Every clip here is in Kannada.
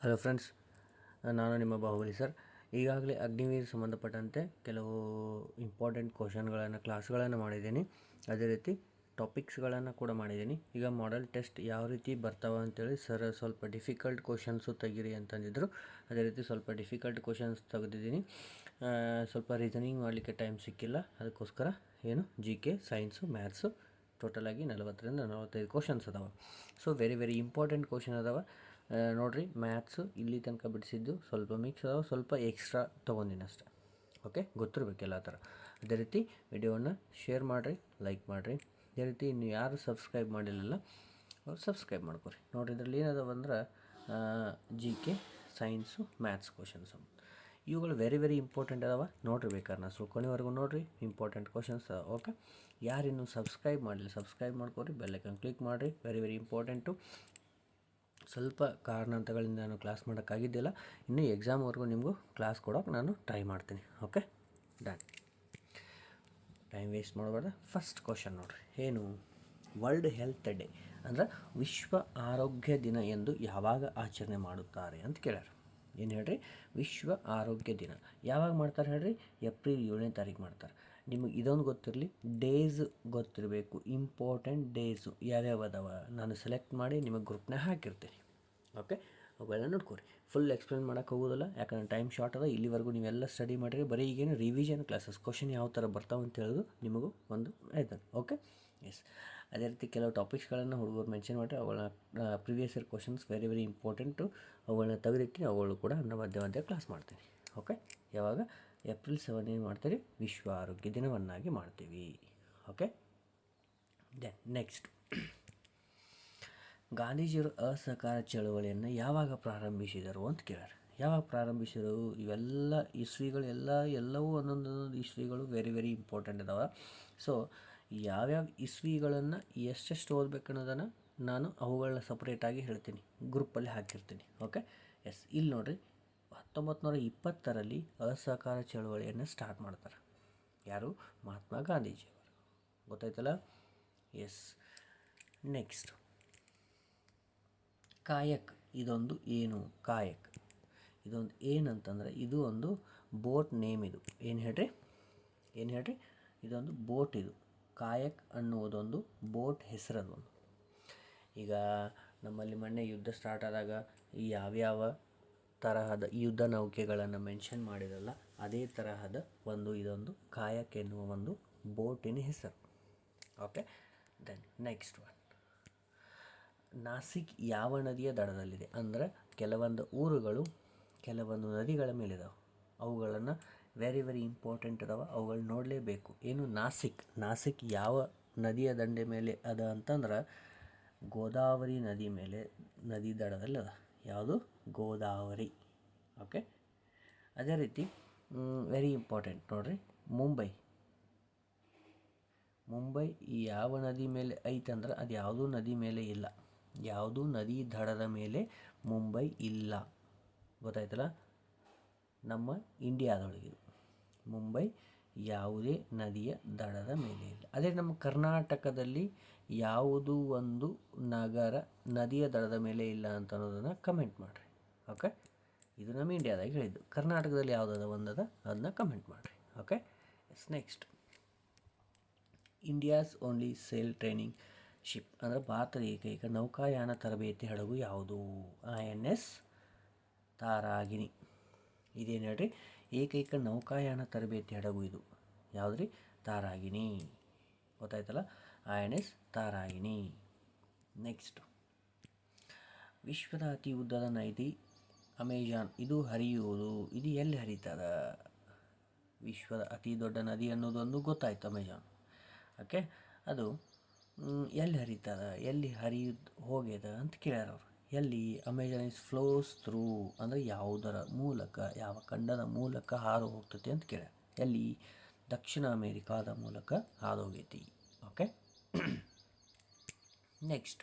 ಹಲೋ ಫ್ರೆಂಡ್ಸ್, ನಾನು ನಿಮ್ಮ ಬಾಹುಬಲಿ ಸರ್. ಈಗಾಗಲೇ ಅಗ್ನಿವೀರ್ ಸಂಬಂಧಪಟ್ಟಂತೆ ಕೆಲವು ಇಂಪಾರ್ಟೆಂಟ್ ಕ್ಲಾಸ್ಗಳನ್ನು ಮಾಡಿದ್ದೀನಿ. ಅದೇ ರೀತಿ ಟಾಪಿಕ್ಸ್ಗಳನ್ನು ಕೂಡ ಮಾಡಿದ್ದೀನಿ. ಈಗ ಮಾಡೆಲ್ ಟೆಸ್ಟ್ ಯಾವ ರೀತಿ ಬರ್ತಾವೆ ಅಂತೇಳಿ ಸರ್ ಸ್ವಲ್ಪ ಡಿಫಿಕಲ್ಟ್ ಕ್ವಶನ್ಸು ತೆಗೀರಿ ಅಂತಂದಿದ್ರು. ಅದೇ ರೀತಿ ಸ್ವಲ್ಪ ಡಿಫಿಕಲ್ಟ್ ಕ್ವಶನ್ಸ್ ತೆಗೆದಿದ್ದೀನಿ. ಸ್ವಲ್ಪ ರೀಸನಿಂಗ್ ಮಾಡಲಿಕ್ಕೆ ಟೈಮ್ ಸಿಕ್ಕಿಲ್ಲ, ಅದಕ್ಕೋಸ್ಕರ ಜಿ ಕೆ, ಸೈನ್ಸು, ಮ್ಯಾಥ್ಸು ಟೋಟಲಾಗಿ 40ರಿಂದ 45 ಕ್ವಶನ್ಸ್ ಅದಾವೆ. ಸೊ ವೆರಿ ಇಂಪಾರ್ಟೆಂಟ್ ಕ್ವಶನ್ ಅದಾವೆ. ನೋಡಿರಿ, ಮ್ಯಾಥ್ಸು ಇಲ್ಲಿ ತನಕ ಬಿಡಿಸಿದ್ದು ಸ್ವಲ್ಪ ಮಿಕ್ಸ್ ಅದಾವೆ, ಸ್ವಲ್ಪ ಎಕ್ಸ್ಟ್ರಾ ತೊಗೊಂಡಿನಿ ಅಷ್ಟೆ. ಓಕೆ, ಗೊತ್ತಿರಬೇಕು ಎಲ್ಲ ಥರ. ಅದೇ ರೀತಿ ವಿಡಿಯೋವನ್ನು ಶೇರ್ ಮಾಡಿರಿ, ಲೈಕ್ ಮಾಡಿರಿ. ಅದೇ ರೀತಿ ನೀವು ಯಾರು ಸಬ್ಸ್ಕ್ರೈಬ್ ಮಾಡಿಲ್ಲಲ್ಲ ಅವ್ರು ಸಬ್ಸ್ಕ್ರೈಬ್ ಮಾಡ್ಕೊರಿ. ನೋಡಿರಿ, ಇದರಲ್ಲಿ ಏನದಾವ ಅಂದ್ರೆ G K, science, maths questions ಇವುಗಳು ವೆರಿ ಇಂಪಾರ್ಟೆಂಟ್ ಅದಾವೆ. ನೋಡಿರಿ, ಬೇಕಾದ್ರೆ ಸೊ ಕೊನೆವರೆಗೂ ನೋಡಿರಿ, ಇಂಪಾರ್ಟೆಂಟ್ ಕ್ವಶನ್ಸ್ ಅದಾವೆ. ಓಕೆ, ಯಾರಿನ್ನೂ ಸಬ್ಸ್ಕ್ರೈಬ್ ಮಾಡಲಿಲ್ಲ ಸಬ್ಸ್ಕ್ರೈಬ್ ಮಾಡ್ಕೊರಿ, ಬೆಲ್ಲೈಕನ್ ಕ್ಲಿಕ್ ಮಾಡಿರಿ. Very important. ಸ್ವಲ್ಪ ಕಾರಣಾಂತರಗಳಿಂದ ನಾನು ಕ್ಲಾಸ್ ಮಾಡೋಕ್ಕಾಗಿದ್ದಿಲ್ಲ. ಇನ್ನೂ ಎಕ್ಸಾಮ್ವರೆಗೂ ನಿಮಗೂ ಕ್ಲಾಸ್ ಕೊಡೋಕೆ ನಾನು ಟ್ರೈ ಮಾಡ್ತೀನಿ. Okay, done. ಟೈಮ್ ವೇಸ್ಟ್ ಮಾಡಬಾರ್ದು. ಫಸ್ಟ್ ಕ್ವಶನ್ ನೋಡಿರಿ, ಏನು ವರ್ಲ್ಡ್ ಹೆಲ್ತ್ ಡೇ ಅಂದರೆ ವಿಶ್ವ ಆರೋಗ್ಯ ದಿನ ಎಂದು ಯಾವಾಗ ಆಚರಣೆ ಮಾಡುತ್ತಾರೆ ಅಂತ ಕೇಳ್ಯಾರ. ಏನು ಹೇಳ್ರಿ, ವಿಶ್ವ ಆರೋಗ್ಯ ದಿನ ಯಾವಾಗ ಮಾಡ್ತಾರೆ ಹೇಳ್ರಿ? ಏಪ್ರಿಲ್ 7ನೇ ತಾರೀಕು ಮಾಡ್ತಾರೆ. ನಿಮಗೆ ಇದೊಂದು ಗೊತ್ತಿರಲಿ, ಡೇಸ್ ಗೊತ್ತಿರಬೇಕು. ಇಂಪಾರ್ಟೆಂಟ್ ಡೇಸು ಯಾವ್ಯಾವ ಅದಾವ ನಾನು ಸೆಲೆಕ್ಟ್ ಮಾಡಿ ನಿಮಗೆ ಗ್ರೂಪ್ನಾಗ ಹಾಕಿರ್ತೀನಿ. ಓಕೆ, ಅವೆಲ್ಲ ನೋಡ್ಕೊರಿ. ಫುಲ್ ಎಕ್ಸ್ಪ್ಲೇನ್ ಮಾಡೋಕ್ಕೆ ಹೋಗೋದಿಲ್ಲ, ಯಾಕಂದ್ರೆ ಟೈಮ್ ಶಾರ್ಟ್ ಅದ. ಇಲ್ಲಿವರೆಗೂ ನೀವೆಲ್ಲ ಸ್ಟಡಿ ಮಾಡಿರಿ, ಬರೀ ಈಗೇನು ರಿವಿಷನ್ ಕ್ಲಾಸಸ್, ಕ್ವಶನ್ ಯಾವ ಥರ ಬರ್ತಾವೆ ಅಂತ ಹೇಳೋದು ನಿಮಗೂ ಒಂದು ಆಯ್ತದೆ. Okay, yes. ಅದೇ ರೀತಿ ಕೆಲವು ಟಾಪಿಕ್ಸ್ಗಳನ್ನು ಹುಡುಗರು ಮೆನ್ಷನ್ ಮಾಡಿರಿ. ಅವುಗಳನ್ನ previous year questions very important. ಅವುಗಳನ್ನ ತೆಗೆದಿಟ್ಟು ಅವುಗಳು ಕೂಡ ನಾನು ಮಧ್ಯ ಕ್ಲಾಸ್ ಮಾಡ್ತೀನಿ. ಓಕೆ, ಯಾವಾಗ? ಏಪ್ರಿಲ್ 7 ಏನು ಮಾಡ್ತೀರಿ? ವಿಶ್ವ ಆರೋಗ್ಯ ದಿನವನ್ನಾಗಿ ಮಾಡ್ತೀವಿ. ಓಕೆ, ದೆನ್ ನೆಕ್ಸ್ಟ್, ಗಾಂಧೀಜಿಯವರು ಅಸಹಕಾರ ಚಳವಳಿಯನ್ನು ಯಾವಾಗ ಪ್ರಾರಂಭಿಸಿದರು ಅಂತ ಕೇಳ್ಯಾರ. ಯಾವಾಗ ಪ್ರಾರಂಭಿಸಿದರು? ಇವೆಲ್ಲ ಇಸ್ವಿಗಳು ಎಲ್ಲವೂ ಒಂದೊಂದು ಇಸ್ವಿಗಳು ವೆರಿ ಇಂಪಾರ್ಟೆಂಟ್ ಅದಾವೆ. ಸೊ ಯಾವ್ಯಾವ ಇಸ್ವಿಗಳನ್ನು ಎಷ್ಟೆಷ್ಟು ಓದಬೇಕು ಅನ್ನೋದನ್ನು ನಾನು ಅವುಗಳನ್ನ ಸಪ್ರೇಟಾಗಿ ಹೇಳ್ತೀನಿ, ಗ್ರೂಪಲ್ಲಿ ಹಾಕಿರ್ತೀನಿ. Okay, yes. ಇಲ್ಲಿ ನೋಡಿರಿ, 1920ರಲ್ಲಿ ಅಸಹಕಾರ ಚಳವಳಿಯನ್ನು ಸ್ಟಾರ್ಟ್ ಮಾಡ್ತಾರೆ. ಯಾರು? ಮಹಾತ್ಮ ಗಾಂಧೀಜಿಯವರು. ಗೊತ್ತಾಯ್ತಲ್ಲ? ಎಸ್. ನೆಕ್ಸ್ಟ್, ಕಾಯಕ್ ಇದೊಂದು ಏನು? ಕಾಯಕ್ ಇದೊಂದು ಏನಂತಂದರೆ ಇದು ಒಂದು ಬೋಟ್ ನೇಮ್. ಇದು ಏನು ಹೇಳ್ರಿ? ಇದೊಂದು ಬೋಟ್. ಇದು ಕಾಯಕ್ ಅನ್ನುವುದೊಂದು ಬೋಟ್ ಹೆಸರದೊಂದು. ಈಗ ನಮ್ಮಲ್ಲಿ ಮೊನ್ನೆ ಯುದ್ಧ ಸ್ಟಾರ್ಟ್ ಆದಾಗ ಯಾವ್ಯಾವ ತರಹದ ಯುದ್ಧ ನೌಕೆಗಳನ್ನು ಮೆನ್ಷನ್ ಮಾಡಿರಲ್ಲ, ಅದೇ ತರಹದ ಇದೊಂದು ಕಾಯಕ್ ಎನ್ನುವ ಒಂದು ಬೋಟಿನ ಹೆಸರು. Okay, then next one, Nashik ಯಾವ ನದಿಯ ದಡದಲ್ಲಿದೆ? ಅಂದರೆ ಕೆಲವೊಂದು ಊರುಗಳು ಕೆಲವೊಂದು ನದಿಗಳ ಮೇಲಿದಾವೆ. ಅವುಗಳನ್ನು ವೆರಿ ಇಂಪಾರ್ಟೆಂಟ್ ಅದಾವೆ, ಅವುಗಳು ನೋಡಲೇಬೇಕು. ಏನು? ನಾಸಿಕ್ ಯಾವ ನದಿಯ ದಂಡೆ ಮೇಲೆ ಅದ ಅಂತಂದ್ರೆ ಗೋದಾವರಿ ನದಿ ಮೇಲೆ, ನದಿ ದಡದಲ್ಲಿ ಅದ. ಯಾವುದು? ಗೋದಾವರಿ. ಓಕೆ, ಅದೇ ರೀತಿ ವೆರಿ ಇಂಪಾರ್ಟೆಂಟ್ ನೋಡಿರಿ, ಮುಂಬೈ ಯಾವ ನದಿ ಮೇಲೆ ಐತಂದ್ರೆ ಅದು ಯಾವುದೂ ನದಿ ಮೇಲೆ ಇಲ್ಲ. ಯಾವುದೂ ನದಿ ದಡದ ಮೇಲೆ ಮುಂಬೈ ಇಲ್ಲ. ಗೊತ್ತಾಯ್ತಲ್ಲ? ನಮ್ಮ ಇಂಡಿಯಾದೊಳಗಿದು ಮುಂಬೈ ಯಾವುದೇ ನದಿಯ ದಡದ ಮೇಲೆ ಇಲ್ಲ. ಅದೇ ನಮ್ಮ ಕರ್ನಾಟಕದಲ್ಲಿ ಯಾವುದೂ ಒಂದು ನಗರ ನದಿಯ ದಡದ ಮೇಲೆ ಇಲ್ಲ ಅಂತ ಅನ್ನೋದನ್ನು ಕಮೆಂಟ್ ಮಾಡಿರಿ. ಓಕೆ, ಇದು ನಮ್ಮ ಇಂಡಿಯಾದಾಗ ಹೇಳಿದ್ದು. ಕರ್ನಾಟಕದಲ್ಲಿ ಯಾವುದದ ಒಂದದ ಅದನ್ನ ಕಮೆಂಟ್ ಮಾಡಿರಿ. Okay, yes. Next, India's only sail training ship ಅಂದರೆ ಭಾರತದ ಏಕೈಕ ನೌಕಾಯಾನ ತರಬೇತಿ ಹಡಗು ಯಾವುದು? INS ತಾರಾಗಿಣಿ. ಇದೇನು ಹೇಳ್ರಿ? ಏಕೈಕ ನೌಕಾಯಾನ ತರಬೇತಿ ಹಡಗು ಇದು. ಯಾವುದ್ರಿ? ತಾರಾಗಿಣಿ. ಗೊತ್ತಾಯ್ತಲ್ಲ? INS ತಾರಾಗಿಣಿ. ನೆಕ್ಸ್ಟ್, ವಿಶ್ವದ ಅತಿ ಉದ್ದದ ನದಿ ಅಮೆಜಾನ್. ಇದು ಹರಿಯುವುದು. ಇದು ಎಲ್ಲಿ ಹರಿತದ? ವಿಶ್ವದ ಅತಿ ದೊಡ್ಡ ನದಿ ಅನ್ನೋದೊಂದು ಗೊತ್ತಾಯ್ತು, ಅಮೆಜಾನ್. ಓಕೆ, ಅದು ಎಲ್ಲಿ ಹರಿತದ, ಎಲ್ಲಿ ಹೋಗ್ಯದ ಅಂತ ಕೇಳ್ಯಾರ ಅವರು. ಎಲ್ಲಿ? ಅಮೆಜಾನ್ ಇಸ್ ಫ್ಲೋಸ್ ಥ್ರೂ ಅಂದರೆ ಯಾವುದರ ಮೂಲಕ, ಯಾವ ಖಂಡದ ಮೂಲಕ ಹಾದು ಹೋಗ್ತೈತಿ ಅಂತ ಕೇಳ್ಯಾರ. ಎಲ್ಲಿ? ದಕ್ಷಿಣ ಅಮೇರಿಕಾದ ಮೂಲಕ ಹಾದು ಹೋಗೈತಿ. ಓಕೆ, ನೆಕ್ಸ್ಟ್,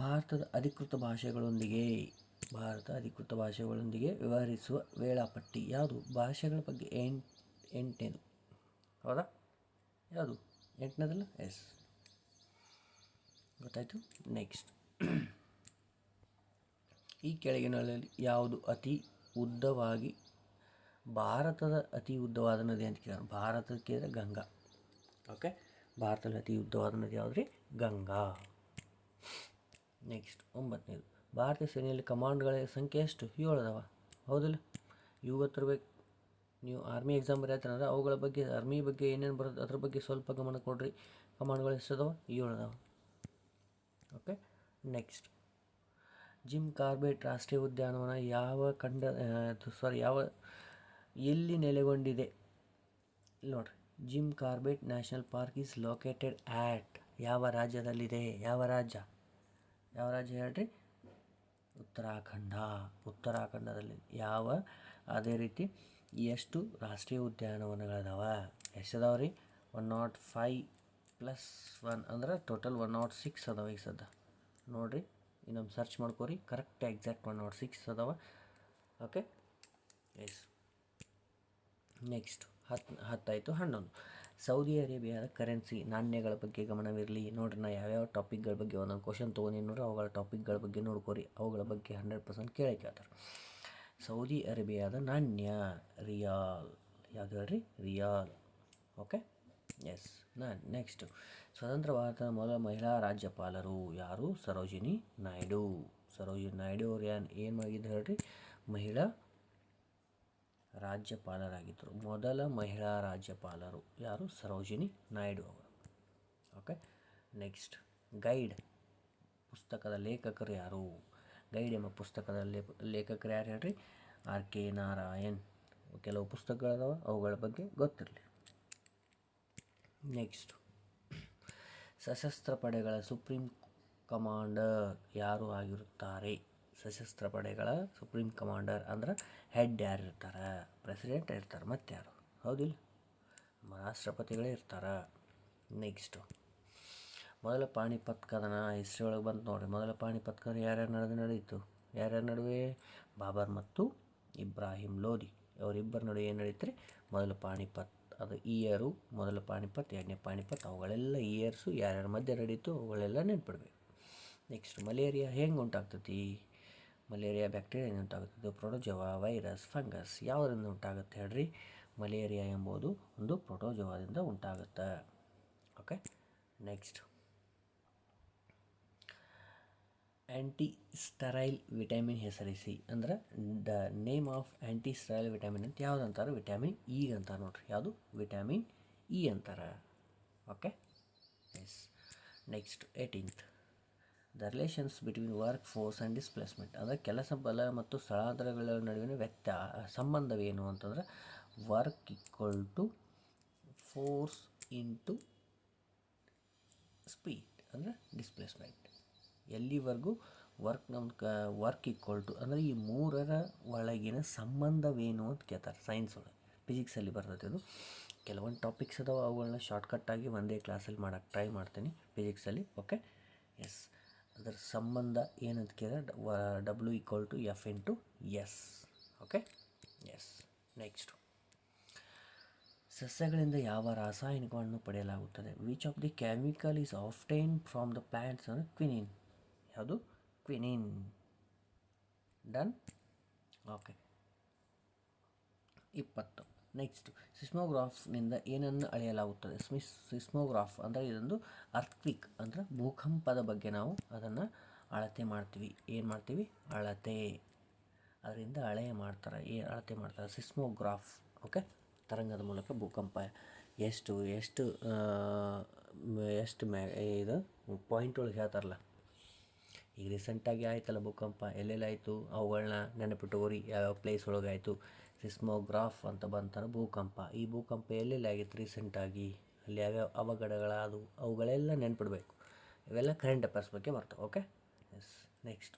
ಭಾರತ ಅಧಿಕೃತ ಭಾಷೆಗಳೊಂದಿಗೆ ವ್ಯವಹರಿಸುವ ವೇಳಾಪಟ್ಟಿ ಯಾವುದು? ಭಾಷೆಗಳ ಬಗ್ಗೆ 8ನೇದು. ಹೌದಾ? ಯಾವುದು? 8ನೇದಲ್ಲ? ಎಸ್, ಗೊತ್ತಾಯಿತು. ನೆಕ್ಸ್ಟ್, ಈ ಕೆಳಗಿನಲ್ಲಿ ಯಾವುದು ಅತಿ ಉದ್ದವಾಗಿ ಭಾರತದ ಅತಿ ಉದ್ದವಾದ ನದಿ ಅಂತ ಕೇಳಿದ್ರೆ ಭಾರತಕ್ಕೆ ಗಂಗಾ. ಓಕೆ, ಭಾರತದಲ್ಲಿ ಅತಿ ಉದ್ದವಾದ ನದಿ ಯಾವುದು ರೀ? ಗಂಗಾ. ನೆಕ್ಸ್ಟ್ 9ನೇದು, ಭಾರತೀಯ ಸೇನೆಯಲ್ಲಿ ಕಮಾಂಡ್ಗಳ ಸಂಖ್ಯೆ ಎಷ್ಟು? 7 ಅದಾವ. ಹೌದಿಲ್ಲ? ಇವು ಗೊತ್ತಿರ್ಬೇಕು. ನೀವು ಆರ್ಮಿ ಎಕ್ಸಾಮ್ ಬರೆಯತ್ತಂದ್ರೆ ಅವುಗಳ ಬಗ್ಗೆ, ಆರ್ಮಿ ಬಗ್ಗೆ ಏನೇನು ಬರುತ್ತೆ ಅದ್ರ ಬಗ್ಗೆ ಸ್ವಲ್ಪ ಗಮನ ಕೊಡ್ರಿ. ಕಮಾಂಡ್ಗಳು ಎಷ್ಟು ಅದಾವ? 7 ಅದಾವ. ಓಕೆ, ನೆಕ್ಸ್ಟ್ ಜಿಮ್ ಕಾರ್ಬೆಟ್ ರಾಷ್ಟ್ರೀಯ ಉದ್ಯಾನವನ ಎಲ್ಲಿ ನೆಲೆಗೊಂಡಿದೆ? ನೋಡ್ರಿ, Jim Corbett national park is located at ಯಾವ ರಾಜ್ಯದಲ್ಲಿದೆ? ಯಾವ ರಾಜ್ಯ ಹೇಳ್ರಿ? ಉತ್ತರಾಖಂಡದಲ್ಲಿ. ಅದೇ ರೀತಿ ಎಷ್ಟು ರಾಷ್ಟ್ರೀಯ ಉದ್ಯಾನವನಗಳದಾವ? ಎಷ್ಟದಾವ ರೀ? 105 + 1 ಅಂದ್ರೆ ಟೋಟಲ್ 106 ಅದಾವ ಈಗ ಸದ್ದ. ನೋಡಿರಿ, ಇನ್ನೊಂದು ಸರ್ಚ್ ಮಾಡ್ಕೋರಿ, ಕರೆಕ್ಟ್ ಎಕ್ಸಾಕ್ಟ್ 106 ಅದಾವ. Okay, yes. ನೆಕ್ಸ್ಟ್ 10 ಆಯಿತು. 11, ಸೌದಿ ಅರೇಬಿಯಾದ ಕರೆನ್ಸಿ ನಾಣ್ಯಗಳ ಬಗ್ಗೆ ಗಮನವಿರಲಿ. ನೋಡ್ರಿ, ನಾ ಯಾವ್ಯಾವ ಟಾಪಿಕ್ಗಳ ಬಗ್ಗೆ ಒಂದೊಂದು ಕ್ವಶನ್ ತೊಗೊಂಡಿನಿ ನೋಡ್ರಿ, ಅವುಗಳ ಟಾಪಿಕ್ಗಳ ಬಗ್ಗೆ ನೋಡ್ಕೋರಿ. ಅವುಗಳ ಬಗ್ಗೆ 100% ಕೇಳ್ತಾರೆ. ಸೌದಿ ಅರೇಬಿಯಾದ ನಾಣ್ಯ ರಿಯಾಲ್. ಯಾವ್ದು ಹೇಳ್ರಿ? ರಿಯಾಲ್. Okay, yes. ನೆಕ್ಸ್ಟು, ಸ್ವತಂತ್ರ ಭಾರತದ ಮೊದಲ ಮಹಿಳಾ ರಾಜ್ಯಪಾಲರು ಯಾರು? ಸರೋಜಿನಿ ನಾಯ್ಡು. ಅವ್ರು ಏನು ಆಗಿದ್ದು ಹೇಳ್ರಿ? ಮಹಿಳಾ ರಾಜ್ಯಪಾಲರಾಗಿದ್ದರು. ಮೊದಲ ಮಹಿಳಾ ರಾಜ್ಯಪಾಲರು ಯಾರು? ಸರೋಜಿನಿ ನಾಯ್ಡು ಅವರು. ಓಕೆ, ನೆಕ್ಸ್ಟ್ ಗೈಡ್ ಪುಸ್ತಕದ ಲೇಖಕರು ಯಾರು? ಗೈಡ್ ಎಂಬ ಪುಸ್ತಕದ ಲೇಖಕರು ಯಾರು ಹೇಳ್ರಿ? R.K. ನಾರಾಯಣ್. ಕೆಲವು ಪುಸ್ತಕಗಳದಾವ, ಅವುಗಳ ಬಗ್ಗೆ ಗೊತ್ತಿರಲಿ. ನೆಕ್ಸ್ಟ್, ಸಶಸ್ತ್ರ ಪಡೆಗಳ ಸುಪ್ರೀಂ ಕಮಾಂಡರ್ ಯಾರು ಆಗಿರುತ್ತಾರೆ? ಸಶಸ್ತ್ರ ಪಡೆಗಳ ಸುಪ್ರೀಂ ಕಮಾಂಡರ್ ಅಂದ್ರೆ ಹೆಡ್ ಯಾರು ಇರ್ತಾರೆ? ಪ್ರೆಸಿಡೆಂಟ್ ಇರ್ತಾರೆ, ಮತ್ತು ಯಾರು? ಹೌದಿಲ್ಲ? ರಾಷ್ಟ್ರಪತಿಗಳೇ ಇರ್ತಾರೆ. ನೆಕ್ಸ್ಟು, ಮೊದಲ ಪಾಣಿಪತ್ ಕದನ ಹಿಸ್ಟ್ರಿ ಒಳಗೆ ಬಂತು ನೋಡಿರಿ. ಮೊದಲ ಪಾಣಿಪತ್ ಕದನ ಯಾರ್ಯಾರ ನಡೆಯಿತು? ಯಾರ್ಯಾರ ನಡುವೆ? ಬಾಬರ್ ಮತ್ತು ಇಬ್ರಾಹಿಂ ಲೋಧಿ ಅವರಿಬ್ಬರ ನಡುವೆ ಏನು ನಡೀತು ರೀ? ಮೊದಲ ಪಾಣಿಪತ್. ಅದು ಇಯರು ಮೊದಲ ಪಾಣಿಪತ್, ಎರಡನೇ ಪಾಣಿಪತ್, ಅವುಗಳೆಲ್ಲ ಇಯರ್ಸು ಯಾರ್ಯಾರ ಮಧ್ಯೆ ನಡೀತು ಅವುಗಳೆಲ್ಲ ನೆನ್ಪಿಡ್ಬೇಕು. ನೆಕ್ಸ್ಟ್, ಮಲೇರಿಯಾ ಹೆಂಗೆ ಉಂಟಾಗ್ತೈತಿ? ಮಲೇರಿಯಾ ಬ್ಯಾಕ್ಟೀರಿಯಾದಿಂದ ಉಂಟಾಗುತ್ತದೆ. ಪ್ರೋಟೋಜೋವಾ, ವೈರಸ್, ಫಂಗಸ್ ಯಾವುದರಿಂದ ಉಂಟಾಗುತ್ತೆ ಹೇಳ್ರಿ? ಮಲೇರಿಯಾ ಎಂಬುದು ಒಂದು ಪ್ರೋಟೋಜೋವಾದಿಂದ ಉಂಟಾಗುತ್ತೆ. ಓಕೆ, ನೆಕ್ಸ್ಟ್, ಆ್ಯಂಟಿಸ್ಟರೈಲ್ ವಿಟಮಿನ್ ಹೆಸರಿಸಿ. ಅಂದ್ರೆ the name of antisterile vitamin ಅಂತ ಯಾವ್ದು ಅಂತಾರೆ? ವಿಟಮಿನ್ ಇ ಅಂತಾರೆ ನೋಡ್ರಿ. ಯಾವುದು? ವಿಟಮಿನ್ ಇ ಅಂತಾರೆ. Okay, yes. Next 18th, the relations between work force and displacement. ಅಂದರೆ ಕೆಲಸ ಬಲ ಮತ್ತು ಸ್ಥಳಾಂತರಗಳ ನಡುವಿನ ಸಂಬಂಧವೇನು ಅಂತಂದ್ರೆ ವರ್ಕ್ = ಫೋರ್ಸ್ × ಸ್ಪೀಡ್ ಅಂದರೆ ಡಿಸ್ಪ್ಲೇಸ್ಮೆಂಟ್. ಎಲ್ಲಿವರೆಗೂ ವರ್ಕ್ = ಅಂದರೆ ಈ ಮೂರರ ಒಳಗಿನ ಸಂಬಂಧವೇನು ಅಂತ ಕೇಳ್ತಾರೆ ಸೈನ್ಸ್ ಒಳಗೆ. ಫಿಸಿಕ್ಸಲ್ಲಿ ಬರ್ತದೆ ಇದು. ಕೆಲವೊಂದು ಟಾಪಿಕ್ಸ್ ಅದಾವೆ, ಅವುಗಳನ್ನ ಶಾರ್ಟ್ಕಟ್ಟಾಗಿ ಒಂದೇ ಕ್ಲಾಸಲ್ಲಿ ಮಾಡೋಕ್ಕೆ ಟ್ರೈ ಮಾಡ್ತೀನಿ ಫಿಸಿಕ್ಸಲ್ಲಿ. Okay, S. ಅದರ ಸಂಬಂಧ ಏನಂತ ಕೇಳಿದ್ರೆ W = F × S. Okay, yes. Next, ಸಸ್ಯಗಳಿಂದ ಯಾವ ರಾಸಾಯನಿಕವನ್ನು ಪಡೆಯಲಾಗುತ್ತದೆ? Which of the chemical is obtain from the plants ಅಂದರೆ ಕ್ವಿನಿನ್. ಯಾವುದು? ಕ್ವಿನಿನ್. ಡನ್. ಓಕೆ, 20. ನೆಕ್ಸ್ಟ್, ಸಿಸ್ಮೋಗ್ರಾಫ್ನಿಂದ ಏನನ್ನು ಅಳೆಯಲಾಗುತ್ತದೆ? ಸಿಸ್ಮೋಗ್ರಾಫ್ ಅಂದರೆ ಇದೊಂದು ಅರ್ಥ್ಕ್ವಿಕ್ ಅಂದರೆ ಭೂಕಂಪದ ಬಗ್ಗೆ ನಾವು ಅದನ್ನು ಅಳತೆ ಮಾಡ್ತೀವಿ. ಏನು ಮಾಡ್ತೀವಿ? ಅಳತೆ. ಅದರಿಂದ ಅಳತೆ ಮಾಡ್ತಾರೆ ಸಿಸ್ಮೋಗ್ರಾಫ್. ಓಕೆ, ತರಂಗದ ಮೂಲಕ ಭೂಕಂಪ ಎಷ್ಟು ಇದು ಪಾಯಿಂಟ್ ಒಳಗೆ ಹೇಳ್ತಾರಲ್ಲ. ಈಗ ರೀಸೆಂಟಾಗಿ ಆಯ್ತಲ್ಲ ಭೂಕಂಪ, ಎಲ್ಲೆಲ್ಲಿ ಆಯಿತು ಅವುಗಳನ್ನ ನೆನಪಿಟ್ಟುಕೋರಿ. ಯಾವ್ಯಾವ ಪ್ಲೇಸ್ ಒಳಗೆ ಆಯಿತು? ಸಿಸ್ಮೋಗ್ರಾಫ್ ಅಂತ ಬಂತಾರೆ ಭೂಕಂಪ. ಈ ಭೂಕಂಪ ಎಲ್ಲೆಲ್ಲಿ ಆಗಿತ್ತು ರೀಸೆಂಟಾಗಿ? ಅಲ್ಲಿ ಯಾವ್ಯಾವ ಅವಘಡಗಳಾದವು ಅವುಗಳೆಲ್ಲ ನೆನ್ಪಿಡಬೇಕು. ಇವೆಲ್ಲ ಕರೆಂಟ್ ಅಫೇರ್ಸ್ ಬಗ್ಗೆ ಬರ್ತವೆ. Okay, yes. ನೆಕ್ಸ್ಟ್,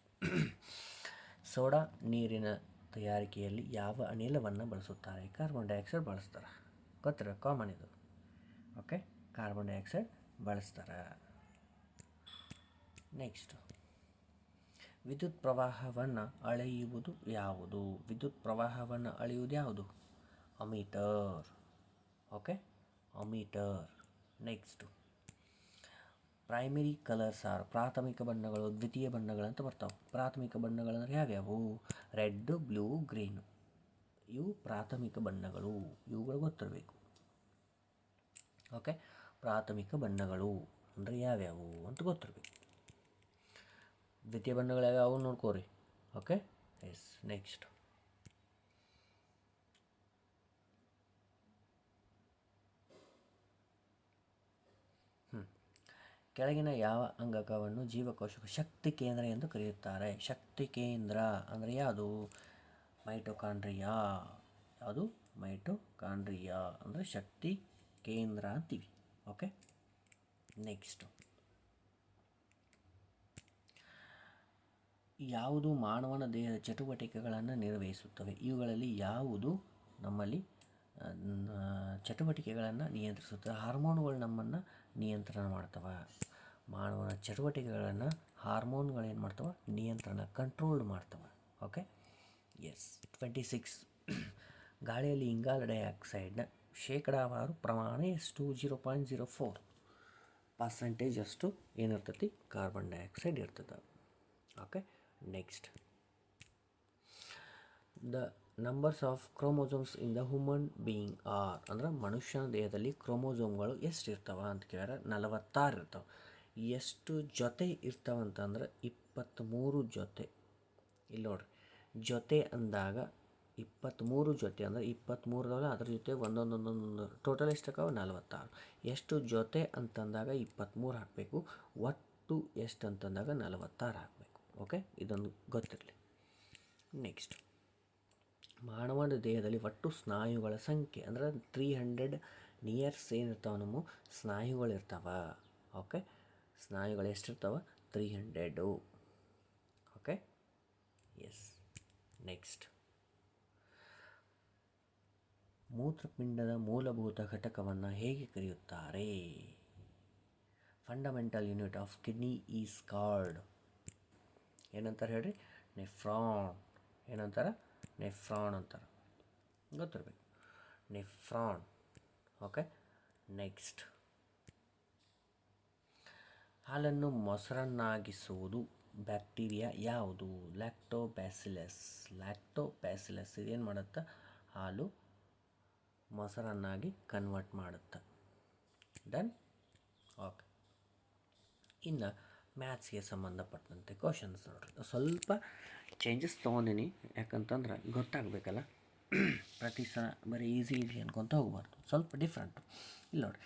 ಸೋಡಾ ನೀರಿನ ತಯಾರಿಕೆಯಲ್ಲಿ ಯಾವ ಅನಿಲವನ್ನು ಬಳಸುತ್ತಾರೆ? ಕಾರ್ಬನ್ ಡೈಆಕ್ಸೈಡ್ ಬಳಸ್ತಾರೆ. ಗೊತ್ತಿರ ಕಾಮನ್ ಇದು. ಓಕೆ, ಕಾರ್ಬನ್ ಡೈಆಕ್ಸೈಡ್ ಬಳಸ್ತಾರೆ. ನೆಕ್ಸ್ಟ್, ವಿದ್ಯುತ್ ಪ್ರವಾಹವನ್ನು ಅಳೆಯುವುದು ಯಾವುದು? ವಿದ್ಯುತ್ ಪ್ರವಾಹವನ್ನು ಅಳೆಯುವುದು ಯಾವುದು? Ammeter. Okay, ammeter. Next, primary colours R ಪ್ರಾಥಮಿಕ ಬಣ್ಣಗಳು, ದ್ವಿತೀಯ ಬಣ್ಣಗಳು ಅಂತ ಬರ್ತಾವೆ. ಪ್ರಾಥಮಿಕ ಬಣ್ಣಗಳಂದ್ರೆ ಯಾವ್ಯಾವು? Red, blue, green. ಇವು ಪ್ರಾಥಮಿಕ ಬಣ್ಣಗಳು. ಇವುಗಳು ಗೊತ್ತಿರಬೇಕು. ಓಕೆ, ಪ್ರಾಥಮಿಕ ಬಣ್ಣಗಳು ಅಂದರೆ ಯಾವ್ಯಾವು ಅಂತ ಗೊತ್ತಿರಬೇಕು. ದ್ವಿತೀಯ ಬಣ್ಣಗಳು ಯಾವ್ಯಾವು ನೋಡ್ಕೋರಿ. Okay, yes. ನೆಕ್ಸ್ಟ್, ಕೆಳಗಿನ ಯಾವ ಅಂಗಕವನ್ನು ಜೀವಕೋಶ ಶಕ್ತಿ ಕೇಂದ್ರ ಎಂದು ಕರೆಯುತ್ತಾರೆ? ಶಕ್ತಿ ಕೇಂದ್ರ ಅಂದರೆ ಯಾವುದು? ಮೈಟೊಕಾಂಡ್ರಿಯಾ. ಯಾವುದು? ಮೈಟೊಕಾಂಡ್ರಿಯಾ ಅಂದರೆ ಶಕ್ತಿ ಕೇಂದ್ರ ಅಂತೀವಿ. ಓಕೆ, ನೆಕ್ಸ್ಟ್, ಯಾವುದು ಮಾನವನ ದೇಹದ ಚಟುವಟಿಕೆಗಳನ್ನು ನಿರ್ವಹಿಸುತ್ತವೆ? ಇವುಗಳಲ್ಲಿ ಯಾವುದು ನಮ್ಮಲ್ಲಿ ಚಟುವಟಿಕೆಗಳನ್ನು ನಿಯಂತ್ರಿಸುತ್ತವೆ? ಹಾರ್ಮೋನುಗಳು ನಮ್ಮನ್ನು ನಿಯಂತ್ರಣ ಮಾಡ್ತವೆ. ಮಾನವನ ಚಟುವಟಿಕೆಗಳನ್ನು ಹಾರ್ಮೋನ್ಗಳು ಏನು ಮಾಡ್ತವೆ? ನಿಯಂತ್ರಣ, ಕಂಟ್ರೋಲ್ ಮಾಡ್ತವೆ. Okay, S. 26, ಗಾಳಿಯಲ್ಲಿ ಇಂಗಾಲ ಡೈಆಕ್ಸೈಡ್ನ ಶೇಕಡಾವಾರು ಪ್ರಮಾಣ ಎಷ್ಟು? 0.04% ಅಷ್ಟು ಏನಿರ್ತೈತಿ? ಕಾರ್ಬನ್ ಡೈಆಕ್ಸೈಡ್ ಇರ್ತದೆ. Okay, next, the numbers of chromosomes in the human being are ಅಂದ್ರೆ ಮನುಷ್ಯನ ದೇಹದಲ್ಲಿ ಕ್ರೋಮೋಸೋಮ್ಗಳು ಎಷ್ಟು ಇರ್ತಾವ ಅಂತ ಕೇಳಿದ್ರೆ 46 ಇರ್ತಾವೆ. ಎಷ್ಟು ಜೊತೆ ಇರ್ತಾವಂತಂದ್ರೆ 23 ಜೊತೆ. ಇಲ್ಲಿ ನೋಡ್ರಿ, ಜೊತೆ ಅಂದಾಗ 23 ಜೊತೆ ಅಂದರೆ 23 ಅದ್ರ ಜೊತೆ ಒಂದೊಂದೊಂದೊಂದು ಟೋಟಲ್ ಎಷ್ಟಾಗವೆ? 46. ಎಷ್ಟು ಜೊತೆ ಅಂತಂದಾಗ 23 ಹಾಕಬೇಕು. ಒಟ್ಟು ಎಷ್ಟು ಅಂತಂದಾಗ 46 ಹಾಕಬೇಕು. ಓಕೆ, ಇದೊಂದು ಗೊತ್ತಿರಲಿ. ನೆಕ್ಸ್ಟ್, ಮಾನವನ ದೇಹದಲ್ಲಿ ಒಟ್ಟು ಸ್ನಾಯುಗಳ ಸಂಖ್ಯೆ ಅಂದರೆ 300 ನಿಯರ್ಸ್ ಏನಿರ್ತಾವೆ? ನಮ್ಮ ಸ್ನಾಯುಗಳಿರ್ತಾವ. ಓಕೆ, ಸ್ನಾಯುಗಳು ಎಷ್ಟಿರ್ತಾವೆ? 300. Okay, yes. ನೆಕ್ಸ್ಟ್, ಮೂತ್ರಪಿಂಡದ ಮೂಲಭೂತ ಘಟಕವನ್ನು ಹೇಗೆ ಕರೆಯುತ್ತಾರೆ? Fundamental unit of kidney is called ಏನಂತಾರೆ ಹೇಳ್ರಿ? ನೆಫ್ರಾನ್. ಏನಂತಾರೆ? ನೆಫ್ರಾನ್ ಅಂತಾರೆ. ಗೊತ್ತಿರಬೇಕು, ನೆಫ್ರಾನ್. ಓಕೆ, ನೆಕ್ಸ್ಟ್, ಹಾಲನ್ನು ಮೊಸರನ್ನಾಗಿಸುವುದು ಬ್ಯಾಕ್ಟೀರಿಯಾ ಯಾವುದು? ಲ್ಯಾಕ್ಟೋಬ್ಯಾಸಿಲಸ್. ಲ್ಯಾಕ್ಟೋಬ್ಯಾಸಿಲಸ್ ಇದೇನು ಮಾಡುತ್ತೆ? ಹಾಲು ಮೊಸರನ್ನಾಗಿ ಕನ್ವರ್ಟ್ ಮಾಡುತ್ತೆ. ಡನ್. ಓಕೆ, ಇನ್ನು ಮ್ಯಾಥ್ಸ್ಗೆ ಸಂಬಂಧಪಟ್ಟಂತೆ ಕ್ವಶನ್ಸ್ ನೋಡ್ರಿ. ಸ್ವಲ್ಪ ಚೇಂಜಸ್ ತೊಗೊಂಡಿನಿ, ಯಾಕಂತಂದ್ರೆ ಗೊತ್ತಾಗಬೇಕಲ್ಲ. ಪ್ರತಿ ಸಲ ಬರೀ ಈಸಿ ಅನ್ಕೊತ ಹೋಗ್ಬಾರ್ದು, ಸ್ವಲ್ಪ ಡಿಫ್ರೆಂಟು. ಇಲ್ಲಿ ನೋಡಿರಿ,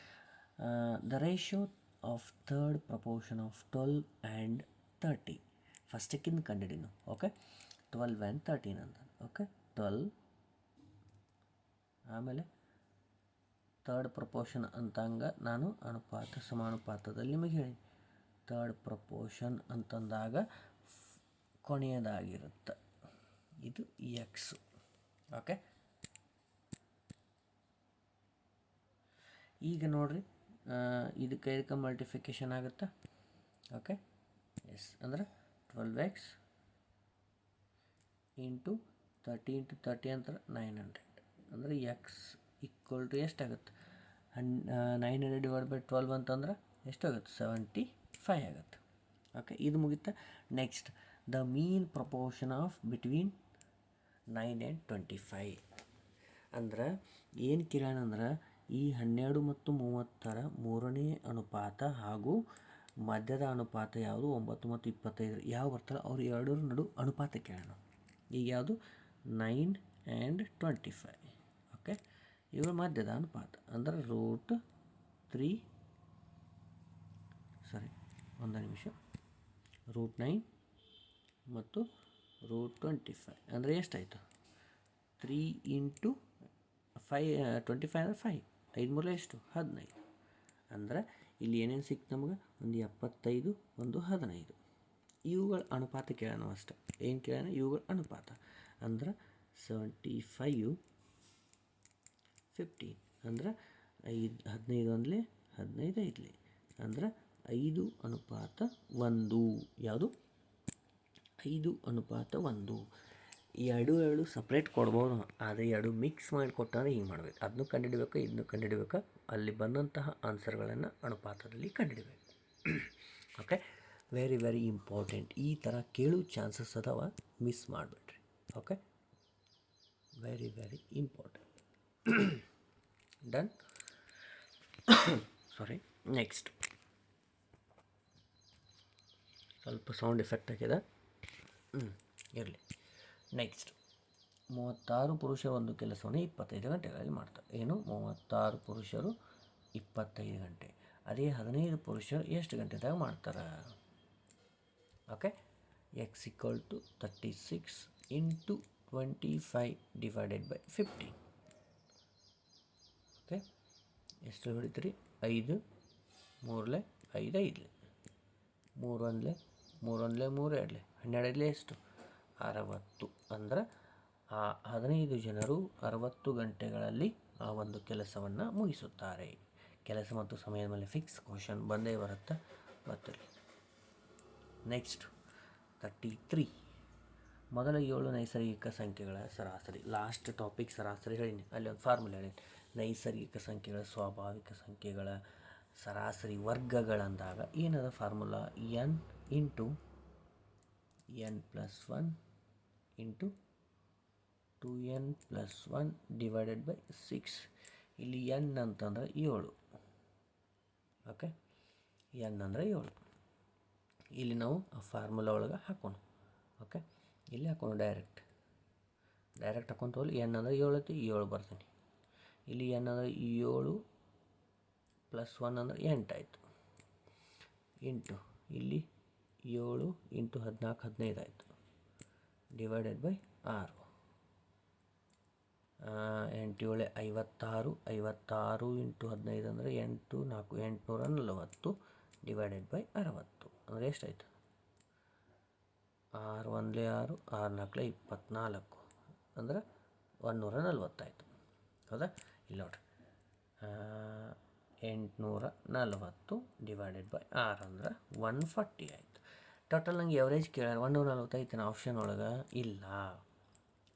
the ratio of third proportion of 12 and 30. ಫಸ್ಟಿಕ್ಕಿಂದ ಕಂಡಿಡಿನು. ಓಕೆ, 12 ಆ್ಯಂಡ್ 13 ಅಂತ. ಓಕೆ, 12 ಆಮೇಲೆ ಥರ್ಡ್ ಪ್ರಪೋರ್ಷನ್ ಅಂತಂಗ ನಾನು ಅನುಪಾತ ಸಮಾನುಪಾತದಲ್ಲಿ ನಿಮಗೆ ಹೇಳಿ. ಥರ್ಡ್ ಪ್ರಪೋರ್ಷನ್ ಅಂತಂದಾಗ ಕೊನೆಯದಾಗಿರುತ್ತೆ, ಇದು ಎಕ್ಸು. ಓಕೆ, ಈಗ ನೋಡಿರಿ, ಇದಕ್ಕೆ ಮಲ್ಟಿಫಿಕೇಷನ್ ಆಗುತ್ತೆ. Okay, yes. ಅಂದರೆ 12x ಇಂಟು 30 ಇಂಟು 30 ಅಂತ 900. ಅಂದರೆ ಎಕ್ಸ್ ಈಕ್ವಲ್ ಟು ಎಷ್ಟಾಗುತ್ತೆ? 900 ಡಿವೈಡ್ ಬೈ 12 ಅಂತಂದ್ರೆ ಎಷ್ಟಾಗುತ್ತೆ? 75 ಆಗುತ್ತೆ. ಓಕೆ, ಇದು ಮುಗಿತಾ. Next, the mean proportion of between 9 and 25. ಅಂದ್ರೆ ಏನು ಕಿರಣ ಅಂದ್ರೆ ಈ 12 ಮತ್ತು 30ರ ಮೂರನೇ ಅನುಪಾತ ಹಾಗೂ ಮಧ್ಯದ ಅನುಪಾತ ಯಾವುದು? 9 ಮತ್ತು 25 ಯಾವ ಬರ್ತಾರೆ? ಅವ್ರು ಎರಡರ ನಡು ಅನುಪಾತ ಕೇಳೋಣ. ಈಗ ಯಾವುದು? 9 ಆ್ಯಂಡ್ 25. ಓಕೆ, ಇವರು ಮಧ್ಯದ ಅನುಪಾತ ಅಂದರೆ √9 ಮತ್ತು √25 ಅಂದರೆ ಎಷ್ಟಾಯಿತು? 3 ಇಂಟು 5 25 ಅಂದರೆ 5. 5 ಮೂರಲೆ ಎಷ್ಟು? 15. ಅಂದರೆ ಇಲ್ಲಿ ಏನೇನು ಸಿಕ್ತು ನಮ್ಗೆ? ಒಂದು 75, ಒಂದು 15. ಇವುಗಳ ಅನುಪಾತ ಕೇಳೋಣ ಅಷ್ಟೆ. ಏನು ಕೇಳೋಣ? ಇವುಗಳ ಅನುಪಾತ ಅಂದ್ರೆ 75 15 ಅಂದ್ರೆ 15 ಒಂದಲೇ 15 ಐದಲೇ ಅಂದ್ರೆ 5:1. ಯಾವುದು? 5:1. ಈ ಎರಡು ಸಪ್ರೇಟ್ ಕೊಡ್ಬೋದು, ಆದರೆ ಎರಡು ಮಿಕ್ಸ್ ಮಾಡಿ ಕೊಟ್ಟಂದ್ರೆ ಹಿಂಗೆ ಮಾಡಬೇಕು. ಅದನ್ನು ಕಂಡುಹಿಡಬೇಕು, ಇದನ್ನು ಕಂಡುಹಿಡಬೇಕು. ಅಲ್ಲಿ ಬಂದಂತಹ ಆನ್ಸರ್ಗಳನ್ನು ಅನುಪಾತದಲ್ಲಿ ಕಂಡುಹಿಡಬೇಕು. Okay, very very important. ಈ ಥರ ಕೇಳೋ ಚಾನ್ಸಸ್ ಅದಾವ, ಮಿಸ್ ಮಾಡಿಬಿಡ್ರಿ. Okay, very very important. Done. Sorry, next ಸ್ವಲ್ಪ ಸೌಂಡ್ ಎಫೆಕ್ಟ್ ಆಗಿದೆ, ಇರಲಿ. ನೆಕ್ಸ್ಟ್, 36 ಪುರುಷರು ಒಂದು ಕೆಲಸವನ್ನು 25 ಗಂಟೆಗಳಲ್ಲಿ ಮಾಡ್ತಾರೆ. ಏನು, 36 ಪುರುಷರು 25 ಗಂಟೆ. ಅದೇ 15 ಪುರುಷರು ಎಷ್ಟು ಗಂಟೆದಾಗ ಮಾಡ್ತಾರೆ? Okay, x = 36 × 25 / 15. ಓಕೆ, ಎಷ್ಟು ಹೊಡಿತೀರಿ? 5 3 5 5 3 1 3 1 3 2 12 ಎಷ್ಟು? 60. ಅಂದ್ರೆ ಆ 15 ಜನರು 60 ಗಂಟೆಗಳಲ್ಲಿ ಆ ಒಂದು ಕೆಲಸವನ್ನು ಮುಗಿಸುತ್ತಾರೆ. ಕೆಲಸ ಮತ್ತು ಸಮಯದ ಮೇಲೆ ಫಿಕ್ಸ್ ಕ್ವಶನ್ ಬಂದೇ ಬರುತ್ತೆ, ಗೊತ್ತಿರಲಿ. ನೆಕ್ಸ್ಟ್ 33, ಮೊದಲ 7 ನೈಸರ್ಗಿಕ ಸಂಖ್ಯೆಗಳ ಸರಾಸರಿ. ಲಾಸ್ಟ್ ಟಾಪಿಕ್ ಸರಾಸರಿ ಹೇಳೀನಿ, ಅಲ್ಲಿ ಒಂದು ಫಾರ್ಮುಲಾ ಹೇಳೀನಿ. ನೈಸರ್ಗಿಕ ಸಂಖ್ಯೆಗಳ, ಸ್ವಾಭಾವಿಕ ಸಂಖ್ಯೆಗಳ ಸರಾಸರಿ ವರ್ಗಗಳಂದಾಗ ಏನದ ಫಾರ್ಮುಲಾ? n × n + 1 × 2n + 1 / 6. ಇಲ್ಲಿ n ಅಂತಂದ್ರೆ 7. ಓಕೆ, n ಅಂದರೆ 7. ಇಲ್ಲಿ ನಾವು ಆ ಫಾರ್ಮುಲಾ ಒಳಗೆ ಹಾಕೋಣ. ಓಕೆ, ಇಲ್ಲಿ ಹಾಕೋಣ, ಡೈರೆಕ್ಟ್ ಹಾಕೊಂತ ಹೋಗ್ಲಿ. n ಅಂದರೆ 7 ಐತಿ, 7 ಬರ್ತೀನಿ. ಇಲ್ಲಿ n ಅಂದರೆ 7 + 1 ಅಂದರೆ 8 ಆಯಿತು. ಇಂಟು ಇಲ್ಲಿ 7 × 14 15 ಆಯಿತು, / 6. 8 7 56, 56 × 15 ಅಂದರೆ 8 4 840, / 60 ಅಂದರೆ ಎಷ್ಟಾಯಿತು? 6 1 6, 6 4 24 ಅಂದ್ರೆ 140 ಆಯಿತು. ಹೌದಾ? ಇಲ್ಲಿ ನೋಡಿರಿ, 840 / 6 ಅಂದ್ರೆ 140 ಆಯಿತು. ಟೋಟಲ್ ನಂಗೆ ಎವರೇಜ್ ಕೇಳ್ಯಾರ 140 ಐತೆ ಆಪ್ಷನ್ ಒಳಗೆ ಇಲ್ಲ.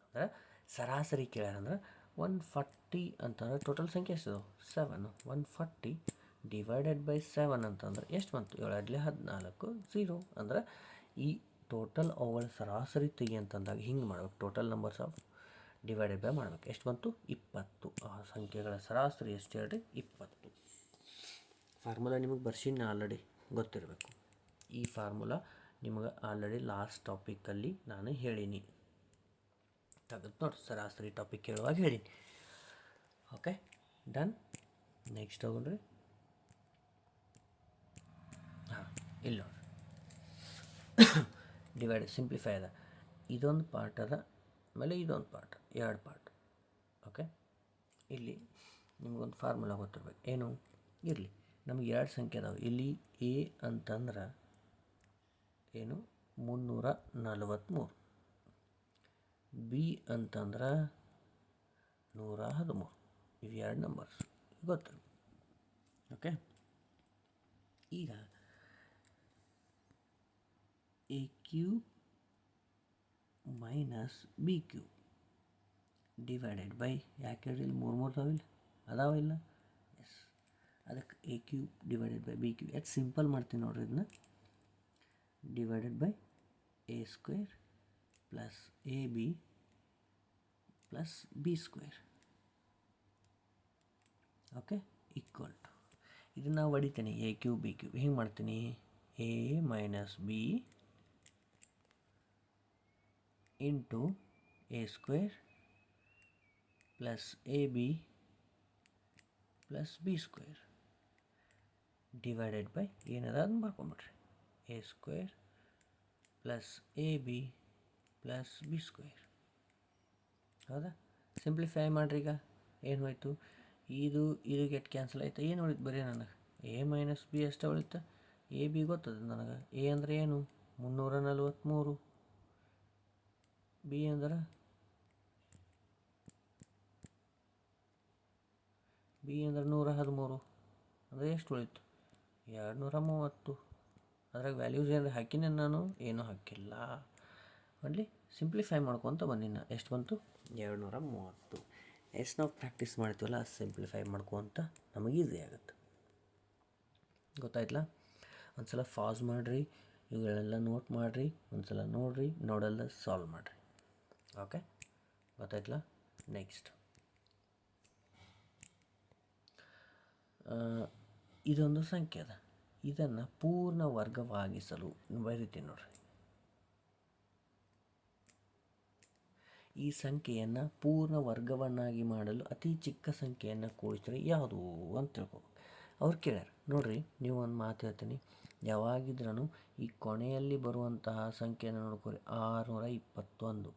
ಅಂದ್ರೆ ಸರಾಸರಿ ಕೇಳ್ಯಾರಂದ್ರೆ 140 ಅಂತಂದ್ರೆ ಟೋಟಲ್ ಸಂಖ್ಯೆ ಎಷ್ಟು? 7. 140 / 7 ಅಂತಂದ್ರೆ ಎಷ್ಟು ಬಂತು? 7 14 0. ಅಂದ್ರೆ ಈ ಟೋಟಲ್ ಅವುಗಳ ಸರಾಸರಿ ತೆಗಿ ಅಂತಂದಾಗ ಹಿಂಗೆ ಮಾಡ್ಬೇಕು, total numbers half divided by ಮಾಡ್ಬೇಕು. ಎಷ್ಟು ಬಂತು? 20. ಆ ಸಂಖ್ಯೆಗಳ ಸರಾಸರಿ ಎಷ್ಟು ಹೇಳ್ರಿ? 20. ಫಾರ್ಮುಲಾ ನಿಮಗೆ ಬರ್ಸಿನ ಆಲ್ರೆಡಿ ಗೊತ್ತಿರಬೇಕು. ಈ ಫಾರ್ಮುಲಾ ನಿಮಗೆ ಆಲ್ರೆಡಿ ಲಾಸ್ಟ್ ಟಾಪಿಕಲ್ಲಿ ನಾನು ಹೇಳೀನಿ. ತೆಗೆದು ನೋಡಿ, ಸರಾಸರಿ ಟಾಪಿಕ್ ಹೇಳುವಾಗ ಹೇಳೀನಿ. Okay, done. ನೆಕ್ಸ್ಟ್ ಹೋಗೋಣ್ರಿ. ಹಾಂ, ಇಲ್ಲಿ ನೋಡಿ, ಡಿವೈಡ್ ಸಿಂಪ್ಲಿಫೈ ಅದ. ಇದೊಂದು ಪಾರ್ಟ್ ಅದ, ಆಮೇಲೆ ಇದೊಂದು ಪಾರ್ಟ್, 2 ಪಾರ್ಟ್. ಓಕೆ, ಇಲ್ಲಿ ನಿಮಗೊಂದು ಫಾರ್ಮುಲಾ ಗೊತ್ತಿರ್ಬೇಕು. ಏನು? ಇರಲಿ, ನಮಗೆ 2 ಸಂಖ್ಯೆ ಅದಾವೆ. ಇಲ್ಲಿ ಎ ಅಂತಂದ್ರೆ ಏನು? 343. ಬಿ ಅಂತಂದ್ರೆ 113. ಇವು 2 ನಂಬರ್ಸ್ ಗೊತ್ತು. ಓಕೆ, ಈಗ a³ - b³ / ಯಾಕೆ ಹೇಳಿ? ಇಲ್ಲಿ 3 ಅದಾವಿಲ್ಲ? ಎಸ್, ಅದಕ್ಕೆ a³ / b³. ಯಾಕೆ ಸಿಂಪಲ್ ಮಾಡ್ತೀನಿ ನೋಡ್ರಿ, ಇದನ್ನ / a² + ab + b². Okay, equal to ಇದನ್ನು ನಾವು ಹೊಡಿತೀನಿ. a³ b³ ಹಿಂಗೆ ಮಾಡ್ತೀನಿ. a - b into a² + ab + b² / ಏನದ ಅದನ್ನು ಬರ್ಕೊಂಬಿಡ್ರಿ. a² + ab + b². ಹೌದಾ? ಸಿಂಪ್ಲಿಫೈ ಮಾಡಿರಿ. ಈಗ ಏನು ಹೋಯ್ತು? ಇದು ಗೆಟ್ ಕ್ಯಾನ್ಸಲ್ ಆಯ್ತು. ಏನು ಉಳಿತು? ಬರೀ ನನಗೆ a - b ಅಷ್ಟೇ ಉಳಿತು. ಎ ಬಿ ಗೊತ್ತದ ನನಗೆ. ಎ ಅಂದರೆ ಏನು? 343. ಬಿ ಅಂದ್ರೆ ಬಿ ಅಂದ್ರೆ 113. ಅಂದರೆ ಎಷ್ಟು ಉಳಿತು? 230. ಅದ್ರಾಗ ವ್ಯಾಲ್ಯೂಸ್ ಏನಾರು ಹಾಕಿನಿ ನಾನು? ಏನೂ ಹಾಕಿಲ್ಲ. ಅಲ್ಲಿ ಸಿಂಪ್ಲಿಫೈ ಮಾಡ್ಕೊತ ಬಂದಿನ. ಎಷ್ಟು ಬಂತು? 230. ಎಷ್ಟು ನಾವು ಪ್ರಾಕ್ಟೀಸ್ ಮಾಡ್ತೀವಲ್ಲ, ಸಿಂಪ್ಲಿಫೈ ಮಾಡ್ಕೊತ ನಮಗೆ ಈಸಿ ಆಗುತ್ತೆ. ಗೊತ್ತಾಯ್ತಲ್ಲ? ಒಂದು ಸಲ ಪಾಸ್ ಮಾಡಿರಿ, ಇವುಗಳೆಲ್ಲ ನೋಟ್ ಮಾಡಿರಿ, ಒಂದು ಸಲ ನೋಡಿರಿ, ನೋಡಲ್ಲ ಸಾಲ್ವ್ ಮಾಡಿರಿ. ಓಕೆ, ಗೊತ್ತಾಯ್ತಲ್ಲ? ನೆಕ್ಸ್ಟ್ ಇದೊಂದು ಸಂಖ್ಯೆ ಅದ, ಇದನ್ನು ಪೂರ್ಣ ವರ್ಗವಾಗಿಸಲು ಬರೀತೀನಿ ನೋಡ್ರಿ. ಈ ಸಂಖ್ಯೆಯನ್ನು ಪೂರ್ಣ ವರ್ಗವನ್ನಾಗಿ ಮಾಡಲು ಅತಿ ಚಿಕ್ಕ ಸಂಖ್ಯೆಯನ್ನು ಕೂಡಿಸಿದರೆ ಯಾವುದು ಅಂತ ತಿಳ್ಕೊಬೇಕು. ಅವ್ರು ಕೇಳ್ಯಾರ ನೋಡ್ರಿ, ನೀವು ಒಂದು ಮಾತು ಹೇಳ್ತೀನಿ, ಯಾವಾಗಿದ್ರೂ ಈ ಕೊನೆಯಲ್ಲಿ ಬರುವಂತಹ ಸಂಖ್ಯೆಯನ್ನು ನೋಡ್ಕೊರಿ. 621,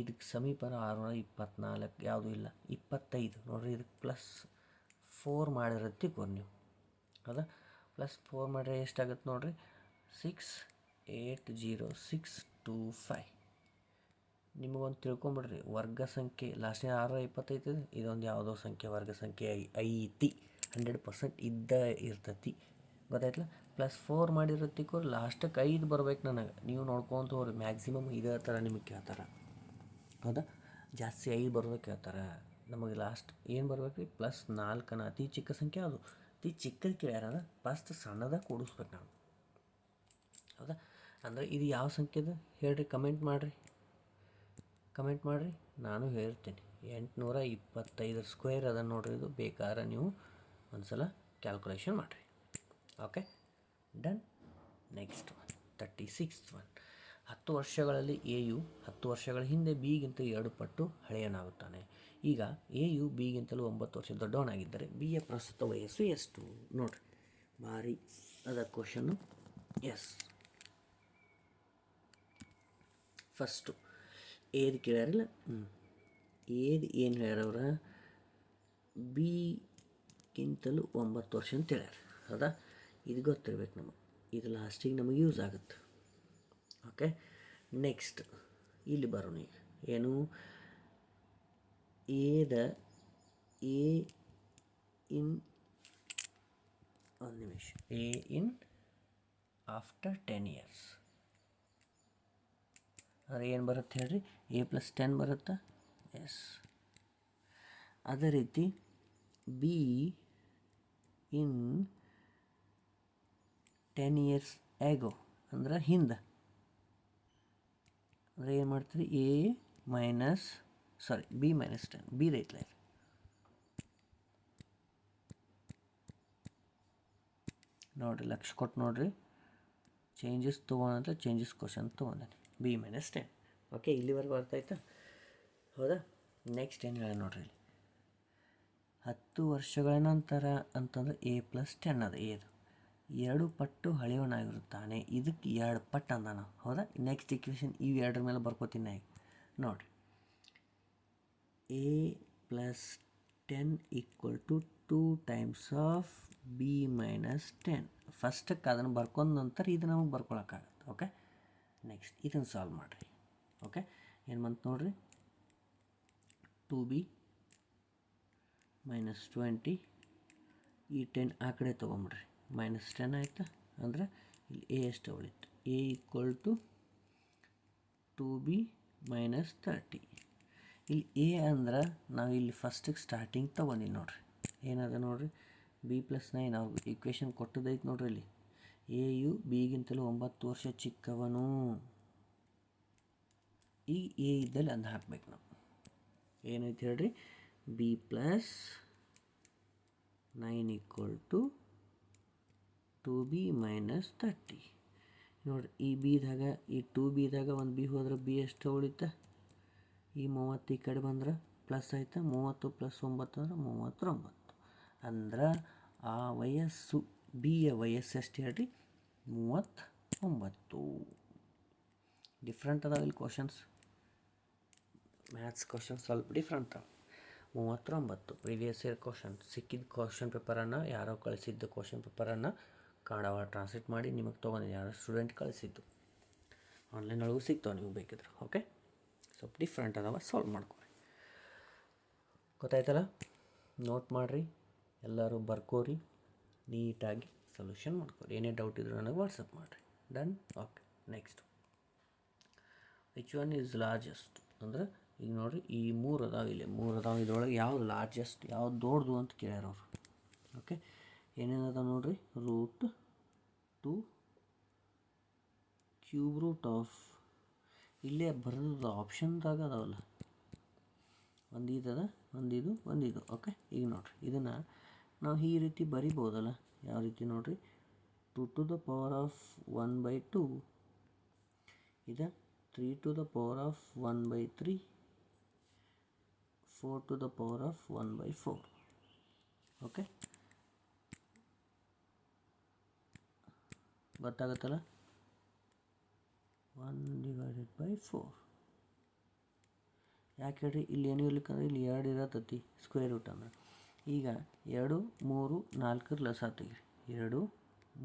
ಇದಕ್ಕೆ ಸಮೀಪರ 624 ಯಾವುದೂ ಇಲ್ಲ. 25 ನೋಡ್ರಿ, ಇದಕ್ಕೆ +4 ಮಾಡಿರತ್ತಿ ಕೊರಿ ನೀವು. ಹೌದಾ? +4 ಮಾಡಿದ್ರೆ ಎಷ್ಟಾಗುತ್ತೆ ನೋಡ್ರಿ, 680,625. ನಿಮಗೊಂದು ತಿಳ್ಕೊಂಬಿಡ್ರಿ, ವರ್ಗ ಸಂಖ್ಯೆ ಲಾಸ್ಟ್ನೇ 625 ಇದೊಂದು ಯಾವುದೋ ಸಂಖ್ಯೆ ವರ್ಗ ಸಂಖ್ಯೆ ಐತಿ, 100% ಇದ್ದ ಇರ್ತತಿ. ಗೊತ್ತಾಯ್ತಲ್ಲ? +4 ಮಾಡಿರತ್ತಿಕ್ಕೋ ಲಾಸ್ಟಕ್ಕೆ 5 ಬರ್ಬೇಕು ನನಗೆ. ನೀವು ನೋಡ್ಕೊಂತ ಹೋಗ್ರಿ, ಮ್ಯಾಕ್ಸಿಮಮ್ ಇದೇ ಥರ ನಿಮಗೆ ಕೇಳ್ತಾರೆ. ಹೌದಾ? ಜಾಸ್ತಿ 5 ಬರೋದಕ್ಕೆ ಕೇಳ್ತಾರೆ. ನಮಗೆ ಲಾಸ್ಟ್ ಏನು ಬರ್ಬೇಕು ರೀ? +4 ಅತಿ ಚಿಕ್ಕ ಸಂಖ್ಯೆ. ಅದು ಅತಿ ಚಿಕ್ಕದು ಕೇಳ್ಯಾರ, ಫಸ್ಟ್ ಸಣ್ಣದಾಗ ಕೂಡಿಸ್ಬೇಕು ನಾವು. ಹೌದಾ? ಅಂದರೆ ಇದು ಯಾವ ಸಂಖ್ಯೆದು ಹೇಳ್ರಿ, ಕಮೆಂಟ್ ಮಾಡಿರಿ. ನಾನು ಹೇಳ್ತೀನಿ. 825 ಸ್ಕ್ವೇರ್ ಅದನ್ನು ನೋಡ್ರಿ, ಇದು ಬೇಕಾದ್ರೆ ನೀವು ಒಂದು ಸಲ ಕ್ಯಾಲ್ಕುಲೇಷನ್ ಮಾಡಿರಿ. Okay, done. Next 36th one. 10 ವರ್ಷಗಳಲ್ಲಿ ಎಯು 10 ವರ್ಷಗಳ ಹಿಂದೆ ಬಿಗಿಂತ 2 ಪಟ್ಟು ಹಳೆಯನಾಗುತ್ತಾನೆ. ಈಗ ಎಯು ಬಿಗಿಂತಲೂ 9 ವರ್ಷ ದೊಡ್ಡವನಾಗಿದ್ದರೆ ಬಿಯ ಪ್ರಸ್ತುತ ವಯಸ್ಸು ಎಷ್ಟು? ನೋಡ್ರಿ, ಭಾರಿ ಅದ ಕ್ವಶನ್ನು. ಎಸ್, ಫಸ್ಟು ಏದು ಕೇಳ್ಯಾರಿಲ್ಲ, ಏದು ಏನು ಹೇಳ್ಯಾರವ್ರ, ಬಿಗಿಂತಲೂ 9 ವರ್ಷ ಅಂತ ಹೇಳ್ಯಾರ. ಹೌದಾ? ಇದು ಗೊತ್ತಿರ್ಬೇಕು ನಮಗೆ, ಇದು ಲಾಸ್ಟಿಗೆ ನಮಗೆ ಯೂಸ್ ಆಗುತ್ತೆ. ಓಕೆ, ನೆಕ್ಸ್ಟ್ ಇಲ್ಲಿ ಬರೋಣ. ಈಗ ಏನು, ಎ ಇನ್ ಒಂದು ನಿಮಿಷ, ಎ ಇನ್ ಆಫ್ಟರ್ 10 years ಅಂದರೆ ಏನು ಬರುತ್ತೆ ಹೇಳ್ರಿ, a + 10 ಬರುತ್ತಾ? ಎಸ್. ಅದೇ ರೀತಿ ಬಿ ಇನ್ 10 years ago ಅಂದ್ರೆ ಹಿಂದೆ, ಅಂದರೆ ಏನು ಮಾಡ್ತೀರಿ, ಬಿ ಮೈನಸ್ 10, ಬಿ ರೈತ್ಲ ನೋಡಿರಿ, ಲಕ್ಷ ಕೊಟ್ಟು ನೋಡಿರಿ, ಚೇಂಜಸ್ ತೊಗೊಳಂತ ಚೇಂಜಸ್ ಕ್ವಶನ್ ತೊಗೊಂಡೆ, ಬಿ ಮೈನಸ್ 10. ಓಕೆ, ಇಲ್ಲಿವರೆಗೂ ಬರ್ತಾಯ್ತಾ? ಹೌದಾ? ನೆಕ್ಸ್ಟ್ ಏನು ಹೇಳ ನೋಡ್ರಿ, ಇಲ್ಲಿ 10 ವರ್ಷಗಳ ನಂತರ ಅಂತಂದ್ರೆ a + 10 ಅದು ಏದು 2 ಪಟ್ಟು ಹಳೆಯವನಾಗಿರುತ್ತಾನೆ. ಇದಕ್ಕೆ 2 ಪಟ್ಟು ಅಂದ ನಾವು. ಹೌದಾ? ನೆಕ್ಸ್ಟ್ ಇಕ್ವೇಷನ್ ಇವು ಎರಡರ ಮೇಲೆ ಬರ್ಕೋತೀನಿ ಈಗ ನೋಡಿರಿ. a + 10 = 2 times of b minus 10. ಫಸ್ಟಕ್ಕೆ ಅದನ್ನು ಬರ್ಕೊಂಡ ನಂತರ ಇದು ನಮಗೆ ಬರ್ಕೊಳಕ್ಕಾಗತ್ತೆ. ಓಕೆ, ನೆಕ್ಸ್ಟ್ ಇದನ್ನು ಸಾಲ್ವ್ ಮಾಡಿರಿ. ಓಕೆ, ಏನು ಬಂತು ನೋಡ್ರಿ, 2b ಮೈನಸ್ 20, ಈ 10 ಆ ಕಡೆ ತೊಗೊಂಬಿಡ್ರಿ, -10 ಆಯಿತಾ? ಅಂದರೆ ಇಲ್ಲಿ ಎ ಎಷ್ಟು ಉಳಿತು, a = 2b ಮೈನಸ್ 30. ಇಲ್ಲಿ ಎ ಅಂದ್ರೆ ನಾವು ಇಲ್ಲಿ ಫಸ್ಟಿಗೆ ಸ್ಟಾರ್ಟಿಂಗ್ ತೊಗೊಂಡಿನಿ ನೋಡ್ರಿ, ಏನದ ನೋಡ್ರಿ, b + 9 ಅವ್ರು ಇಕ್ವೇಷನ್ ಕೊಟ್ಟದೈತೆ ನೋಡ್ರಿ. ಇಲ್ಲಿ ಎಯು ಬಿಗಿಂತಲೂ 9 ವರ್ಷ ಚಿಕ್ಕವನು. ಈ ಎ ಇದ್ದಲ್ಲಿ ಅಂದು ಹಾಕ್ಬೇಕು ನಾವು. ಏನೈತೆ ಹೇಳ್ರಿ, b + 9 = 2b ಮೈನಸ್ 30. ನೋಡಿರಿ, ಈ ಬಿದಾಗ ಈ 2bದಾಗ ಒಂದು ಬಿ ಹೋದ್ರೆ ಬಿ ಎಷ್ಟು ಉಳಿತಾ, ಈ 30 ಈ ಕಡೆ ಬಂದ್ರೆ ಪ್ಲಸ್ ಆಯ್ತಾ, 30 + 9 ಅಂದ್ರೆ 39. ಅಂದ್ರೆ ಆ ವಯಸ್ಸು, ಬಿಯ ವಯಸ್ಸು ಎಷ್ಟು ಹೇಳ್ರಿ, 39. ಡಿಫ್ರೆಂಟ್ ಅದಾವ ಇಲ್ಲಿ ಕ್ವಶನ್ಸ್, ಮ್ಯಾಥ್ಸ್ ಕ್ವಶನ್ಸ್ ಸ್ವಲ್ಪ ಡಿಫ್ರೆಂಟ್ ಅದಾವ. 39 ಪ್ರೀವಿಯಸ್ ಇಯರ್ ಕ್ವಶನ್ ಸಿಕ್ಕಿದ ಕ್ವಶನ್ ಪೇಪರನ್ನು, ಯಾರೋ ಕಳಿಸಿದ್ದ ಕ್ವಶನ್ ಪೇಪರನ್ನು ಕನ್ನಡ ಟ್ರಾನ್ಸ್ಲೇಟ್ ಮಾಡಿ ನಿಮಗೆ ತೊಗೊಂಡು ಯಾರೋ ಸ್ಟೂಡೆಂಟ್ ಕಳಿಸಿದ್ದು. ಆನ್ಲೈನ್ ಒಳಗೂ ಸಿಗ್ತಾವೆ ನೀವು ಬೇಕಿದ್ರೆ. ಓಕೆ, ಸ್ವಲ್ಪ ಡಿಫ್ರೆಂಟ್ ಅದಾವ, ಸಾಲ್ವ್ ಮಾಡ್ಕೊರಿ. ಗೊತ್ತಾಯ್ತಲ್ಲ? ನೋಟ್ ಮಾಡಿರಿ, ಎಲ್ಲರೂ ಬರ್ಕೋರಿ, ನೀಟಾಗಿ ಸೊಲ್ಯೂಷನ್ ಮಾಡ್ಕೊರಿ. ಏನೇ ಡೌಟ್ ಇದ್ರೂ ನನಗೆ ವಾಟ್ಸಪ್ ಮಾಡಿರಿ. Done. Okay, next which one is largest ಅಂದ್ರೆ, ಈಗ ನೋಡಿರಿ, ಈ 3 ಅದಾವೆ, ಇಲ್ಲಿ 3 ಅದಾವೆ, ಇದ್ರೊಳಗೆ ಯಾವ್ದು ಲಾರ್ಜೆಸ್ಟ್, ಯಾವ್ದು ದೊಡ್ಡದು ಅಂತ ಕೇಳ್ಯಾರ ಅವರು. ಓಕೆ, ಏನೇನದ ನೋಡ್ರಿ, √2 ಕ್ಯೂಬ್ ರೂಟ್ ಆಫ್ ಇಲ್ಲೇ ಬರೋದು ಆಪ್ಷನ್ದಾಗ ಅದಾವಲ್ಲ, ಒಂದು ಇದದ ಒಂದು ಇದು ಓಕೆ. ಈಗ ನೋಡಿರಿ ಇದನ್ನು ನಾವು ಈ ರೀತಿ ಬರಿಬೋದಲ್ಲ, ಯಾವ ರೀತಿ ನೋಡಿರಿ, 2 to the power of 1/2 ಇದು 3 to the power of 1/3 4 to the power of 1/4 okay. ಗೊತ್ತಾಗುತ್ತಲ್ಲ, 1/4 ಯಾಕೆ ಹೇಳ್ರಿ, ಇಲ್ಲಿ ಏನು ಇರ್ಲಿಕ್ಕಂದ್ರೆ ಇಲ್ಲಿ 2 ಇರತ್ತತಿ ಸ್ಕ್ವೇರ್ ರೂಟ್ ಅಂದ್ರೆ. ಈಗ 2 3 4 ಲಸ ತೆಗಿರಿ, 2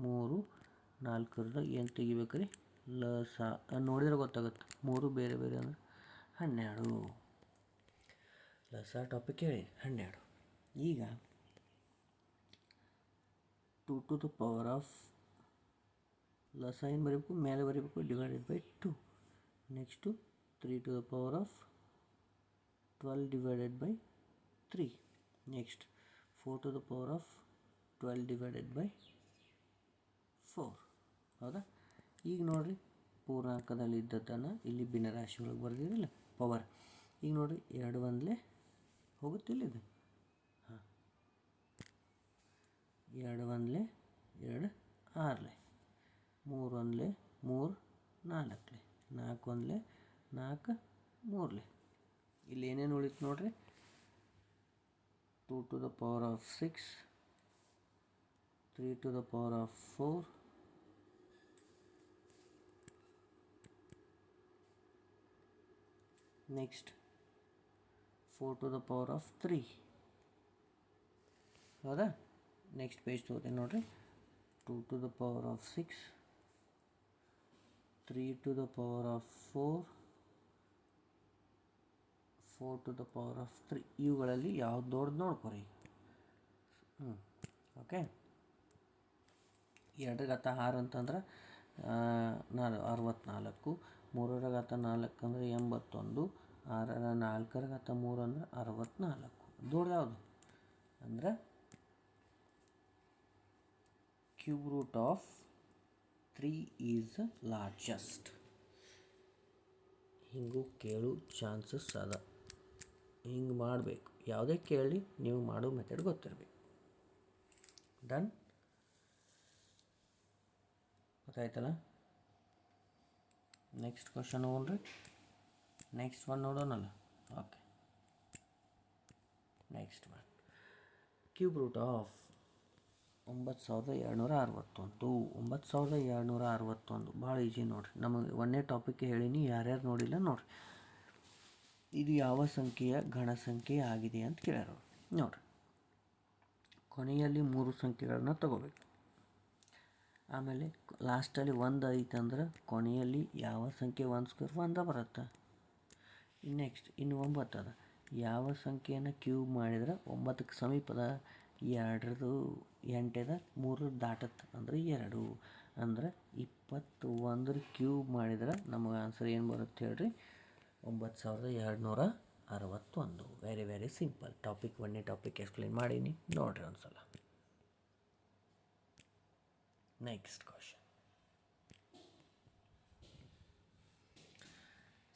3 4 ಏನು ತೆಗಿಬೇಕು ರೀ, ಲಸ ನೋಡಿದ್ರೆ ಗೊತ್ತಾಗುತ್ತೆ. 3 ಬೇರೆ ಬೇರೆ ಅಂದ್ರೆ 12 ಲಸ ಟಾಪಿಕ್ ಹೇಳಿ 12. ಈಗ 2 to the power of ಲಸ ಏನು ಬರೀಬೇಕು, ಮೇಲೆ ಬರೀಬೇಕು, /2. Next 3 to the power of 12/3. Next 4 to the power of 12/4. ಹೌದಾ. ಈಗ ನೋಡಿರಿ, ಪೂರ್ಣಾಂಕದಲ್ಲಿ ಇದ್ದದ್ದನ್ನು ಇಲ್ಲಿ ಭಿನ್ನರಾಶಿ ಒಳಗೆ ಬರ್ದಿರಲಿಲ್ಲ ಪವರ್. ಈಗ ನೋಡಿರಿ, 2 ಒಂದಲೇ ಹೋಗುತ್ತಿಲ್ಲ ಇದು, ಹಾಂ, 2 ಒಂದಲೇ 2 6 3 ಒಂದಲೇ 3 4 4 ಒಂದಲೇ 4 3 ಇಲ್ಲಿ ಏನೇನು ಉಳಿತು ನೋಡ್ರಿ, 2 to the power of 6 3 to the power of 4 next 4 to the power of 3. ಹೌದಾ. ನೆಕ್ಸ್ಟ್ ಪೇಜ್ ತಗೋತೀನಿ ನೋಡ್ರಿ, 2 to the power of 6 3 to the power of 4 4 to the power of 3. ಇವುಗಳಲ್ಲಿ ಯಾವ್ದು ದೊಡ್ಡದು ನೋಡ್ಕೊರಿ. ಓಕೆ. 2^6 ಅಂತಂದ್ರೆ 64, 3^4 ಅಂದರೆ 81, 6^4 ಅಂದರೆ 64. ದೊಡ್ಡದು ಯಾವುದು ಅಂದ್ರೆ cube root of 3 is largest. ಹಿಂಗೂ ಕೇಳು ಚಾನ್ಸಸ್ ಅದ, ಹಿಂಗೆ ಮಾಡಬೇಕು. ಯಾವುದೇ ಕೇಳಿ ನೀವು ಮಾಡೋ ಮೆಥಡ್ ಗೊತ್ತಿರಬೇಕು. ಡನ್, ಗೊತ್ತಾಯ್ತಲ್ಲ. ನೆಕ್ಸ್ಟ್ ಕ್ವಶನ್ ನೋಡ್ರಿ, ನೆಕ್ಸ್ಟ್ ಒನ್ ನೋಡೋಣಲ್ಲ. Okay, next one cube root of 9261. 9261 ಭಾಳ ಈಜಿ ನೋಡಿರಿ. ನಮಗೆ ಒಂದೇ ಟಾಪಿಕ್ ಹೇಳೀನಿ, ಯಾರ್ಯಾರು ನೋಡಿಲ್ಲ ನೋಡಿರಿ. ಇದು ಯಾವ ಸಂಖ್ಯೆಯ ಘನ ಸಂಖ್ಯೆ ಆಗಿದೆ ಅಂತ ಕೇಳ್ಯಾರ ನೋಡಿರಿ. ಕೊನೆಯಲ್ಲಿ 3 ಸಂಖ್ಯೆಗಳನ್ನ ತಗೋಬೇಕು. ಆಮೇಲೆ ಲಾಸ್ಟಲ್ಲಿ 1 ಐತಂದ್ರೆ ಕೊನೆಯಲ್ಲಿ ಯಾವ ಸಂಖ್ಯೆ 1² 1 ಬರುತ್ತೆ. ನೆಕ್ಸ್ಟ್ ಇನ್ನು 9 ಅದ, ಯಾವ ಸಂಖ್ಯೆಯನ್ನು ಕ್ಯೂಬ್ ಮಾಡಿದ್ರೆ 9ಕ್ಕೆ ಸಮೀಪದ 2 8 3 ದಾಟತ್ತೆ ಅಂದ್ರೆ 2 ಅಂದ್ರೆ 21 ಕ್ಯೂಬ್ ಮಾಡಿದ್ರೆ ನಮಗೆ ಆನ್ಸರ್ ಏನು ಬರುತ್ತೆ ಹೇಳ್ರಿ, 9261. Very very simple topic. ಒಂದೇ ಟಾಪಿಕ್ ಎಕ್ಸ್ಪ್ಲೇನ್ ಮಾಡೀನಿ, ನೋಡಿರಿ ಒಂದು ಸಲ. ನೆಕ್ಸ್ಟ್ ಕ್ವಶನ್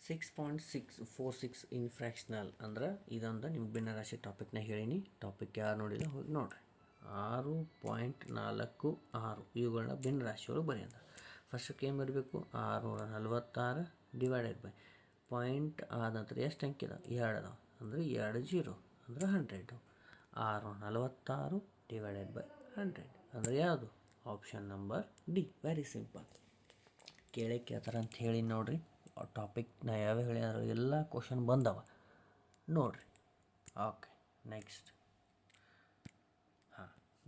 6.646 ಇನ್ ಫ್ರ್ಯಾಕ್ಷನಲ್ ಅಂದ್ರೆ ಇದೊಂದು ನಿಮ್ಮ ಭಿನ್ನರಾಶಿ ಟಾಪಿಕ್ನ ಹೇಳೀನಿ. ಟಾಪಿಕ್ ಯಾರು ನೋಡಿಲ್ಲ ಹೋಗಿ ನೋಡಿರಿ. 6.46 ಇವುಗಳನ್ನ ಭಿನ್ನರಾಶಿಯೊಳಗೆ ಬರೆಯೋದು. ಫಸ್ಟಕ್ಕೆ ಏನು ಬರಬೇಕು, 646 ಡಿವೈಡೆಡ್ ಬೈ ಪಾಯಿಂಟ್ ಆದ ನಂತರ ಎಷ್ಟು ಅಂಕಿ ಇದಾವೆ, 2 ಅದಾವೆ ಅಂದರೆ 2 0 ಅಂದರೆ 100. 646 ಡಿವೈಡೆಡ್ ಬೈ 100 ಅಂದರೆ ಯಾವುದು, option number D. Very simple. ಕೇಳೇ ಕೇಳ್ತಾರೆ ಅಂತ ಹೇಳಿ ನೋಡಿರಿ. ಟಾಪಿಕ್ನ ಯಾವ ಹೇಳ್ಯಾರ ಎಲ್ಲ ಕ್ವಶನ್ ಬಂದವ ನೋಡಿರಿ. ಓಕೆ, ನೆಕ್ಸ್ಟ್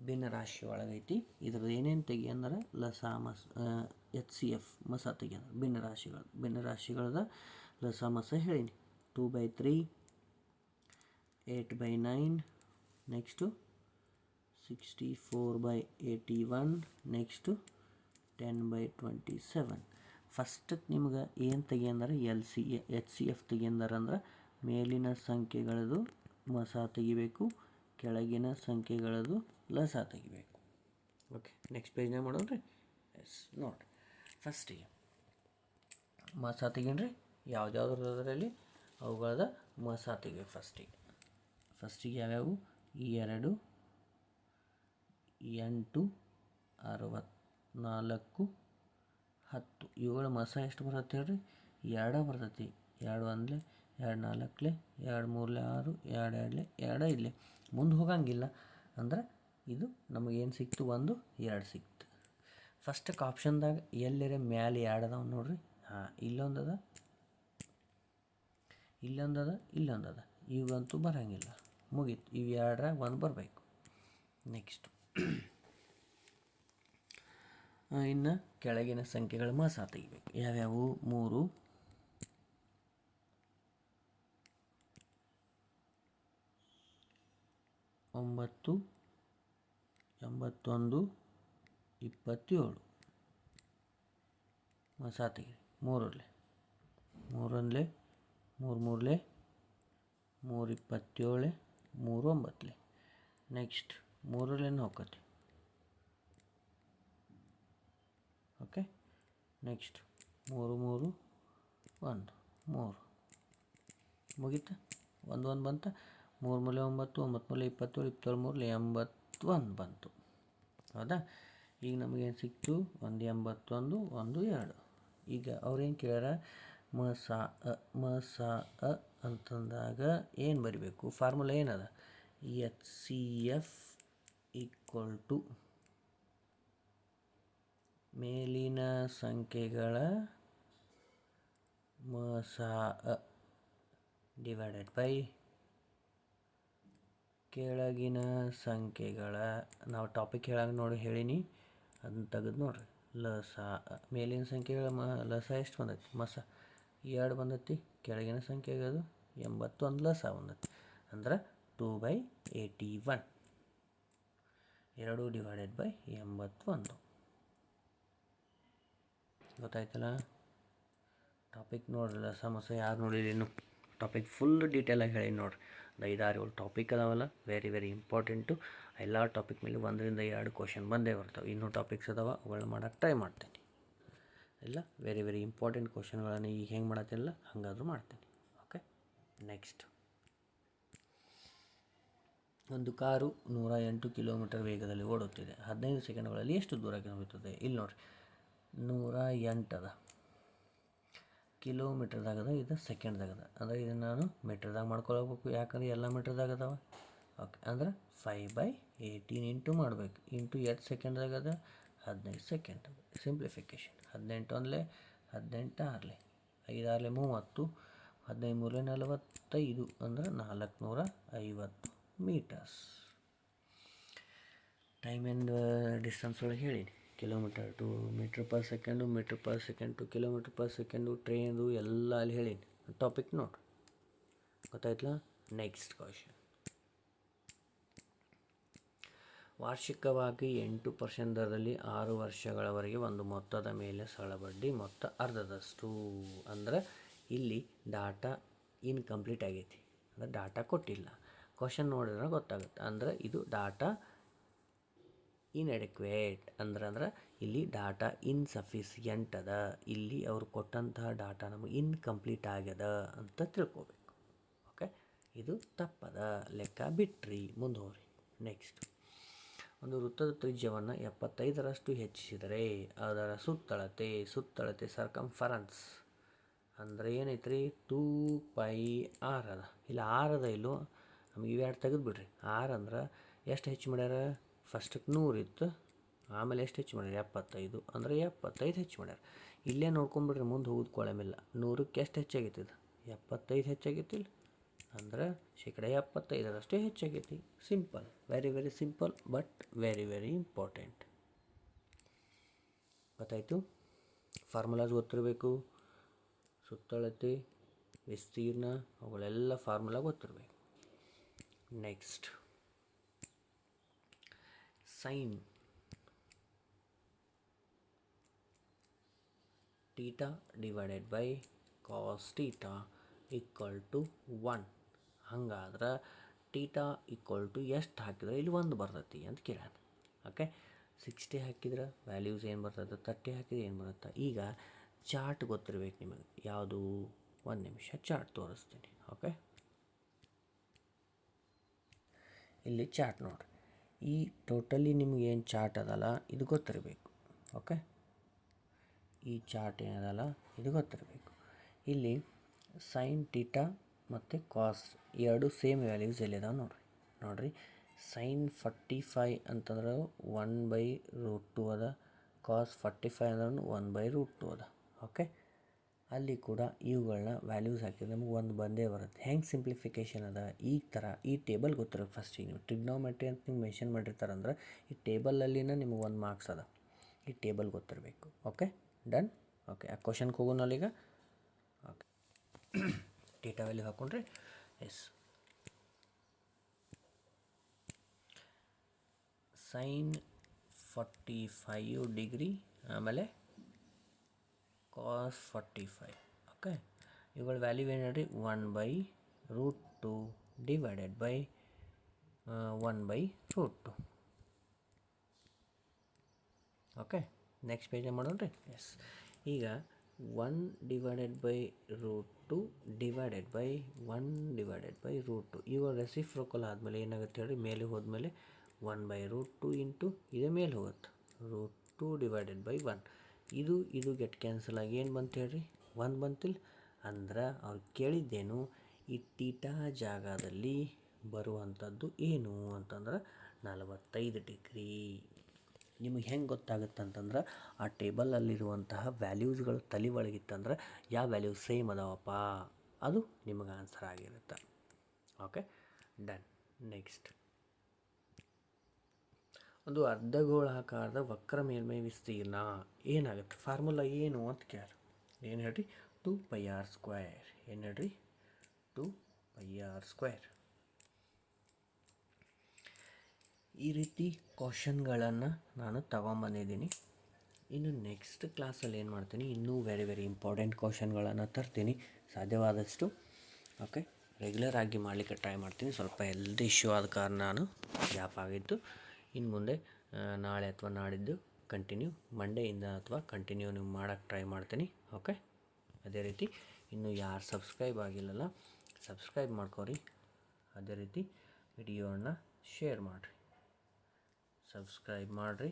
ಭಿನ್ನರಾಶಿ ಒಳಗೈತಿ. ಇದ್ರದ್ದು ಏನೇನು ತೆಗಿ ಅಂದ್ರೆ ಲಸ ಮಸ HCF ಮಸ ತೆಗಿ ಅಂದ್ರೆ ಭಿನ್ನರಾಶಿಗಳದ ಲಸ ಮಸ ಹೇಳೀನಿ. 2/3 8/9 ನೆಕ್ಸ್ಟು 64/81 ನೆಕ್ಸ್ಟು 10/27. ಫಸ್ಟಕ್ಕೆ ನಿಮ್ಗೆ ಏನು ತೆಗಿ ಅಂದ್ರೆ HCF ತೆಗಿ ಅಂದ್ರೆ ಮೇಲಿನ ಸಂಖ್ಯೆಗಳದು ಮಸ ತೆಗಿಬೇಕು, ಕೆಳಗಿನ ಸಂಖ್ಯೆಗಳದು ಲಸ ತೆಗಿಬೇಕು. ಓಕೆ, ನೆಕ್ಸ್ಟ್ ಪೇಜ್ನಾಗ ಮಾಡೋಣ್ರಿ. ಎಸ್, ನೋಡಿರಿ. ಫಸ್ಟಿಗೆ ಮಸ ತೆಗೀನಿ ಯಾವುದ್ಯಾವ್ದ್ರಲ್ಲಿ ಅವುಗಳದ ಮಸ ತೆಗಿಬೇಕು. ಫಸ್ಟಿಗೆ ಯಾವ್ಯಾವು 2 8 64 10 ಇವುಗಳ ಮಸ ಎಷ್ಟು ಬರುತ್ತೆ ಹೇಳ್ರಿ? 2 ಬರ್ತೈತಿ. 2 1 2 4 2 3 6 2 2 2 ಇಲ್ಲಿ ಮುಂದೆ ಹೋಗಂಗಿಲ್ಲ. ಅಂದ್ರೆ ಇದು ನಮಗೇನು ಸಿಕ್ತು? 1 2 ಸಿಕ್ತು. ಫಸ್ಟಕ್ಕೆ ಆಪ್ಷನ್ದಾಗ ಎಲ್ಲರೆ ಮ್ಯಾಲೆ 2 ಅದಾವ ನೋಡ್ರಿ. ಹಾಂ, ಇಲ್ಲೊಂದದ ಇಲ್ಲೊಂದದ ಇವಂತೂ ಬರೋಂಗಿಲ್ಲ, ಮುಗೀತು. ಇವು 2ರಾಗ 1 ಬರಬೇಕು. ನೆಕ್ಸ್ಟು ಇನ್ನು ಕೆಳಗಿನ ಸಂಖ್ಯೆಗಳ ಮಸ ತೆಗಿಬೇಕು. ಯಾವ್ಯಾವು? 3 9 81 27 ಮಸ ತೆಗಿ. 3 3 3 3 27 3 9. ನೆಕ್ಸ್ಟ್ 3 ಹೋಗ್ತೈತಿ. ಓಕೆ, ನೆಕ್ಸ್ಟ್ 3 3 1 3 ಮುಗೀತಾ? 1 1 ಬಂತ. 3 3 9 9 3 27 27 3 81 ಬಂತು. ಹೌದಾ? ಈಗ ನಮಗೇನು ಸಿಕ್ತು? 1 81 1 2. ಈಗ ಅವ್ರೇನು ಕೇಳ್ಯಾರ? ಮ ಸ ಅಂತಂದಾಗ ಏನು ಬರಿಬೇಕು? ಫಾರ್ಮುಲಾ ಏನದ? HCF = ಮೇಲಿನ ಸಂಖ್ಯೆಗಳ ಮಸ ಡಿವೈಡೆಡ್ ಬೈ ಕೆಳಗಿನ ಸಂಖ್ಯೆಗಳ, ನಾವು ಟಾಪಿಕ್ ಹೇಳಾಗ ನೋಡಿ ಹೇಳೀನಿ, ಅದನ್ನ ತೆಗೆದು ನೋಡ್ರಿ. ಲಸ ಮೇಲಿನ ಸಂಖ್ಯೆಗಳ ಲಸ ಎಷ್ಟು ಬಂದೈತಿ? ಮಸ 2 ಬಂದೈತಿ. ಕೆಳಗಿನ ಸಂಖ್ಯೆಗೆ ಅದು 81 ಲಸ ಬಂದೈತಿ. ಅಂದ್ರೆ 2/81 2 ಡಿವೈಡೆಡ್ ಬೈ 81. ಗೊತ್ತಾಯ್ತಲ್ಲ? ಟಾಪಿಕ್ ನೋಡ್ರಿ. ಲಸ ಮಸ ಯಾರು ನೋಡಿರಿ? ಇನ್ನು ಟಾಪಿಕ್ ಫುಲ್ ಡೀಟೇಲಾಗಿ ಹೇಳಿ ನೋಡ್ರಿ. 5 6 7 ಟಾಪಿಕ್ ಅದಾವಲ್ಲ, ವೆರಿ ವೆರಿ ಇಂಪಾರ್ಟೆಂಟು. ಎಲ್ಲ ಟಾಪಿಕ್ ಮೇಲೆ 1 ರಿಂದ 2 ಕ್ವಶನ್ ಬಂದೇ ಬರ್ತವೆ. ಇನ್ನೂ ಟಾಪಿಕ್ಸ್ ಅದಾವ, ಅವುಗಳನ್ನ ಮಾಡೋಕ್ಕೆ ಟ್ರೈ ಮಾಡ್ತೀನಿ. ಇಲ್ಲ, ವೆರಿ ವೆರಿ ಇಂಪಾರ್ಟೆಂಟ್ ಕ್ವಶನ್ಗಳನ್ನು ಈಗ ಹೆಂಗೆ ಮಾಡತ್ತಿಲ್ಲ ಹಾಗಾದ್ರೂ ಮಾಡ್ತೀನಿ. Okay, next. ಒಂದು ಕಾರು 108 ಕಿಲೋಮೀಟರ್ ವೇಗದಲ್ಲಿ ಓಡುತ್ತಿದೆ. 15 ಸೆಕೆಂಡ್ಗಳಲ್ಲಿ ಎಷ್ಟು ದೂರಕ್ಕೆ ಹೋಗುತ್ತದೆ? ಇಲ್ಲಿ ನೋಡಿರಿ, 108 ಅದ, ಕಿಲೋಮೀಟರ್ದಾಗದ, ಇದು ಸೆಕೆಂಡ್ದಾಗದ. ಅಂದರೆ ಇದನ್ನು ನಾನು ಮೀಟರ್ದಾಗ ಮಾಡ್ಕೊಳ್ಬೇಕು, ಯಾಕಂದ್ರೆ ಎಲ್ಲ ಮೀಟರ್ದಾಗ ಅದಾವ. ಓಕೆ, ಅಂದ್ರೆ 5/18 ಇಂಟು ಮಾಡಬೇಕು. ಇಂಟು ಎಷ್ಟು ಸೆಕೆಂಡ್ದಾಗದ? 15 ಸೆಕೆಂಡ್. ಸಿಂಪ್ಲಿಫಿಕೇಶನ್. 18 1 18 6 5 6 30 15 3 45 ಅಂದ್ರೆ 450 ಮೀಟರ್ಸ್. ಟೈಮ್ ಆ್ಯಂಡ್ ಡಿಸ್ಟೆನ್ಸ್ ಒಳಗೆ ಹೇಳೀನಿ. Kilometre to metre per second, metre per second to kilometre per second, ಟ್ರೈನ್ದು ಎಲ್ಲ ಅಲ್ಲಿ ಹೇಳೀನಿ. ಟಾಪಿಕ್ ನೋಡ್ರಿ, ಗೊತ್ತಾಯ್ತಲ್ಲ? Next question. ವಾರ್ಷಿಕವಾಗಿ 8% ದರದಲ್ಲಿ 6 ವರ್ಷಗಳವರೆಗೆ ಒಂದು ಮೊತ್ತದ ಮೇಲೆ ಸರಳ ಬಡ್ಡಿ ಮೊತ್ತ ಅರ್ಧದಷ್ಟು. ಅಂದ್ರೆ ಇಲ್ಲಿ ಡಾಟಾ ಇನ್ಕಂಪ್ಲೀಟ್ ಆಗೈತಿ, ಅಂದರೆ ಡಾಟಾ ಕೊಟ್ಟಿಲ್ಲ. ಕ್ವಶನ್ ನೋಡಿದ್ರೆ ಗೊತ್ತಾಗುತ್ತೆ. ಅಂದರೆ ಇದು ಡಾಟಾ ಇನ್ಎಡಿಕ್ವೇಟ್ ಅಂದ್ರೆ ಇಲ್ಲಿ ಡಾಟಾ ಇನ್ಸಫಿಸಿಯೆಂಟ್ ಅದ. ಇಲ್ಲಿ ಅವರು ಕೊಟ್ಟಂತಹ ಡಾಟಾ ನಮಗೆ ಇನ್ಕಂಪ್ಲೀಟ್ ಆಗ್ಯದ ಅಂತ ತಿಳ್ಕೊಬೇಕು. ಓಕೆ, ಇದು ತಪ್ಪದ, ಲೆಕ್ಕ ಬಿಟ್ರಿ, ಮುಂದೆ ಹೋಗ್ರಿ. ನೆಕ್ಸ್ಟ್, ಒಂದು ವೃತ್ತದ ತ್ರಿಜ್ಯವನ್ನು 75ರಷ್ಟು ಹೆಚ್ಚಿಸಿದರೆ ಅದರ ಸುತ್ತಳತೆ ಸರ್ಕಂಫರೆನ್ಸ್ ಅಂದರೆ ಏನೈತ್ರಿ? 2πr ಅದ. ಇಲ್ಲಿ r ಅದ, ಇಲ್ಲೋ ನಮಗೆ ಇವೆರಡು ತೆಗೆದುಬಿಡ್ರಿ. r ಅಂದ್ರೆ ಎಷ್ಟು ಹೆಚ್ಚು ಮಾಡ್ಯಾರ? ಫಸ್ಟಕ್ಕೆ 100 ಇತ್ತು, ಆಮೇಲೆ ಎಷ್ಟು ಹೆಚ್ಚು ಮಾಡ್ಯಾರ? 75. ಅಂದರೆ 75 ಹೆಚ್ಚು ಮಾಡ್ಯಾರ. ಇಲ್ಲೇ ನೋಡ್ಕೊಂಬಿಡ್ರಿ, ಮುಂದೆ ಹೋಗೋದ್ಕೊಳ್ಳಮಿಲ್ಲ. 100ಕ್ಕೆ ಎಷ್ಟು ಹೆಚ್ಚಾಗೈತಿ? ಇದು 75 ಹೆಚ್ಚಾಗೈತಿಲ್ಲ, ಅಂದ್ರೆ ಶೇಕಡ 75ರಷ್ಟು ಹೆಚ್ಚಾಗೈತಿ. Simple, very very simple, but very very important. ಗೊತ್ತಾಯಿತು? ಫಾರ್ಮುಲಾಸ್ ಗೊತ್ತಿರಬೇಕು. ಸುತ್ತಳತೆ, ವಿಸ್ತೀರ್ಣ, ಅವುಗಳೆಲ್ಲ ಫಾರ್ಮುಲಾ ಗೊತ್ತಿರಬೇಕು. Next, sine theta divided by cos theta = 1. ಹಂಗಾದ್ರೆ ಥೀಟಾ = ಎಷ್ಟು ಹಾಕಿದ್ರೆ ಇಲ್ಲಿ 1 ಬರ್ತೈತಿ ಅಂತ ಕೇಳ್ಯಾನ. ಓಕೆ, 60 ಹಾಕಿದ್ರೆ ವ್ಯಾಲ್ಯೂಸ್ ಏನು ಬರ್ತದೆ? 30 ಹಾಕಿದ್ರೆ ಏನು ಬರುತ್ತೆ? ಈಗ ಚಾರ್ಟ್ ಗೊತ್ತಿರಬೇಕು ನಿಮಗೆ. ಯಾವುದು? ಒಂದು ನಿಮಿಷ ಚಾರ್ಟ್ ತೋರಿಸ್ತೀನಿ. ಓಕೆ, ಇಲ್ಲಿ ಚಾರ್ಟ್ ನೋಡಿರಿ. ಈ ಟೋಟಲಿ ನಿಮ್ಗೆ ಏನು ಚಾರ್ಟ್ ಅದಲ್ಲ ಇದು ಗೊತ್ತಿರಬೇಕು. ಓಕೆ, ಈ ಚಾರ್ಟ್ ಏನದಲ್ಲ ಇದು ಗೊತ್ತಿರಬೇಕು. ಇಲ್ಲಿ ಸೈನ್ ಟೀಟಾ ಮತ್ತು ಕಾಸ್ ಎರಡು ಸೇಮ್ ವ್ಯಾಲ್ಯೂಸ್ ಎಲ್ಲಿದಾವೆ ನೋಡಿರಿ. ಸೈನ್ 45 ಅಂತಂದ್ರೆ 1/√2 ಅದ. ಕಾಸ್ 45 ಅಂದ್ರೆ 1/√2 ಅದ. ಓಕೆ, ಅಲ್ಲಿ ಕೂಡ ಇವುಗಳನ್ನ ವ್ಯಾಲ್ಯೂಸ್ ಹಾಕಿದ್ರೆ ನಮಗೆ ಒಂದು ಬಂದೇ ಬರುತ್ತೆ. ಹೆಂಗೆ ಸಿಂಪ್ಲಿಫಿಕೇಷನ್ ಅದ ಈ ಥರ. ಈ ಟೇಬಲ್ ಗೊತ್ತಿರೋದು ಫಸ್ಟಿಗೆ ನೀವು ಟ್ರಿಗ್ನೋಮೆಟ್ರಿ ಅಂತ ನೀವು ಮೆನ್ಷನ್ ಮಾಡಿರ್ತಾರಂದ್ರೆ ಈ ಟೇಬಲಲ್ಲಿನ ನಿಮಗೆ ಒಂದು ಮಾರ್ಕ್ಸ್ ಅದ. ಈ ಟೇಬಲ್ ಗೊತ್ತಿರಬೇಕು. Okay, done. ಓಕೆ, ಆ ಕ್ವಶನ್ಗೆ ಹೋಗೋಣ ಈಗ. ಓಕೆ, ಡೇಟಾ ವ್ಯಾಲ್ಯೂ ಹಾಕ್ಕೊಂಡ್ರೆ ಎಸ್ ಸೈನ್ 45 ಡಿಗ್ರಿ ಆಮೇಲೆ ಕಾಸ್ 45. ಓಕೆ, ಇವುಗಳ ವ್ಯಾಲ್ಯೂ ಏನು ಹೇಳ್ರಿ? 1/√2 divided by 1/√2. Okay, next page ಮಾಡೋಣ್ರಿ. ಎಸ್, ಈಗ 1/√2 ಡಿವೈಡೆಡ್ ಬೈ 1/√2 ಇವಾಗ ರೆಸಿಪ್ರೋಕಲ್ ಆದಮೇಲೆ ಏನಾಗುತ್ತೆ ಹೇಳಿ? ಮೇಲೆ ಹೋದ್ಮೇಲೆ 1/√2 ಇಂಟು ಇದೇ ಮೇಲೆ ಹೋಗುತ್ತೆ √2 ಡಿವೈಡೆಡ್ ಬೈ 1. ಇದು ಗೆಟ್ ಕ್ಯಾನ್ಸಲ್ ಆಗಿ ಏನು ಬಂತು ಹೇಳ್ರಿ? 1 ಬಂತಿಲ್ಲ. ಅಂದ್ರೆ ಅವ್ರು ಕೇಳಿದ್ದೇನು? ಈ ಟೀಟಾ ಜಾಗದಲ್ಲಿ ಬರುವಂಥದ್ದು ಏನು ಅಂತಂದ್ರೆ 45 ಡಿಗ್ರಿ. ನಿಮಗೆ ಹೆಂಗೆ ಗೊತ್ತಾಗುತ್ತೆ ಅಂತಂದ್ರೆ ಆ ಟೇಬಲಲ್ಲಿರುವಂತಹ ವ್ಯಾಲ್ಯೂಸ್ಗಳು ತಲೆ ಒಳಗಿತ್ತಂದ್ರೆ ಯಾವ ವ್ಯಾಲ್ಯೂ ಸೇಮ್ ಅದಾವಪ್ಪ ಅದು ನಿಮಗೆ ಆನ್ಸರ್ ಆಗಿರುತ್ತೆ. Okay, done. ನೆಕ್ಸ್ಟ್, ಒಂದು ಅರ್ಧಗೋಳಾಕಾರದ ವಕ್ರ ಮೇಲ್ಮೈ ವಿಸ್ತೀರ್ಣ ಏನಾಗುತ್ತೆ? ಫಾರ್ಮುಲಾ ಏನು ಅಂತ ಕೇಳಿ ಏನು ಹೇಳ್ರಿ? 2πr². ಏನು ಹೇಳ್ರಿ? 2πr². ಈ ರೀತಿ ಕ್ವಶನ್ಗಳನ್ನು ನಾನು ತಗೊಂಬಂದಿದ್ದೀನಿ. ಇನ್ನು ನೆಕ್ಸ್ಟ್ ಕ್ಲಾಸಲ್ಲಿ ಏನು ಮಾಡ್ತೀನಿ, ಇನ್ನೂ ವೆರಿ ಇಂಪಾರ್ಟೆಂಟ್ ಕ್ವಶನ್ಗಳನ್ನು ತರ್ತೀನಿ ಸಾಧ್ಯವಾದಷ್ಟು. ಓಕೆ, ರೆಗ್ಯುಲರ್ ಆಗಿ ಮಾಡಲಿಕ್ಕೆ ಟ್ರೈ ಮಾಡ್ತೀನಿ. ಸ್ವಲ್ಪ ಹೆಲ್ತ್ ಇಶ್ಯೂ ಆದ ಕಾರಣ ನಾನು ಗ್ಯಾಪ್ ಆಗಿತ್ತು. ಇನ್ನು ಮುಂದೆ ನಾಳೆ ಅಥವಾ ನಾಡಿದ್ದು ಕಂಟಿನ್ಯೂ ಮಂಡೆಯಿಂದ ಅಥವಾ ಕಂಟಿನ್ಯೂ ನೀವು ಮಾಡೋಕ್ಕೆ ಟ್ರೈ ಮಾಡ್ತೀನಿ. ಓಕೆ, ಅದೇ ರೀತಿ ಇನ್ನು ಯಾರು ಸಬ್ಸ್ಕ್ರೈಬ್ ಆಗಿಲ್ಲಲ್ಲ ಸಬ್ಸ್ಕ್ರೈಬ್ ಮಾಡ್ಕೊರಿ. ಅದೇ ರೀತಿ ವಿಡಿಯೋನ ಶೇರ್ ಮಾಡಿರಿ, ಸಬ್ಸ್ಕ್ರೈಬ್ ಮಾಡಿರಿ.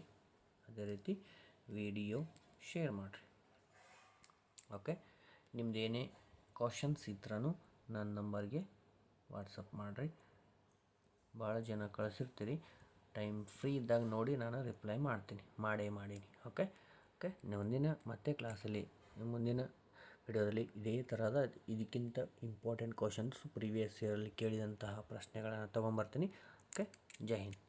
ಅದೇ ರೀತಿ ವಿಡಿಯೋ ಶೇರ್ ಮಾಡಿರಿ. ಓಕೆ, ನಿಮ್ದು ಏನೇ ಕ್ವಶನ್ಸ್ ಇದ್ರೂ ನನ್ನ ನಂಬರ್ಗೆ ವಾಟ್ಸಪ್ ಮಾಡಿರಿ. ಭಾಳ ಜನ ಕಳಿಸಿರ್ತೀರಿ. ಟೈಮ್ ಫ್ರೀ ಇದ್ದಾಗ ನೋಡಿ ನಾನು ರಿಪ್ಲೈ ಮಾಡೀನಿ. ಓಕೆ, ಮುಂದಿನ ಮತ್ತೆ ಕ್ಲಾಸಲ್ಲಿ ಮುಂದಿನ ವಿಡಿಯೋದಲ್ಲಿ ಇದೇ ಥರದ ಇದಕ್ಕಿಂತ ಇಂಪಾರ್ಟೆಂಟ್ ಕ್ವಶನ್ಸ್ ಪ್ರೀವಿಯಸ್ ಇಯರಲ್ಲಿ ಕೇಳಿದಂತಹ ಪ್ರಶ್ನೆಗಳನ್ನು ತೊಗೊಂಬರ್ತೀನಿ. ಓಕೆ, ಜೈ ಹಿಂದ್.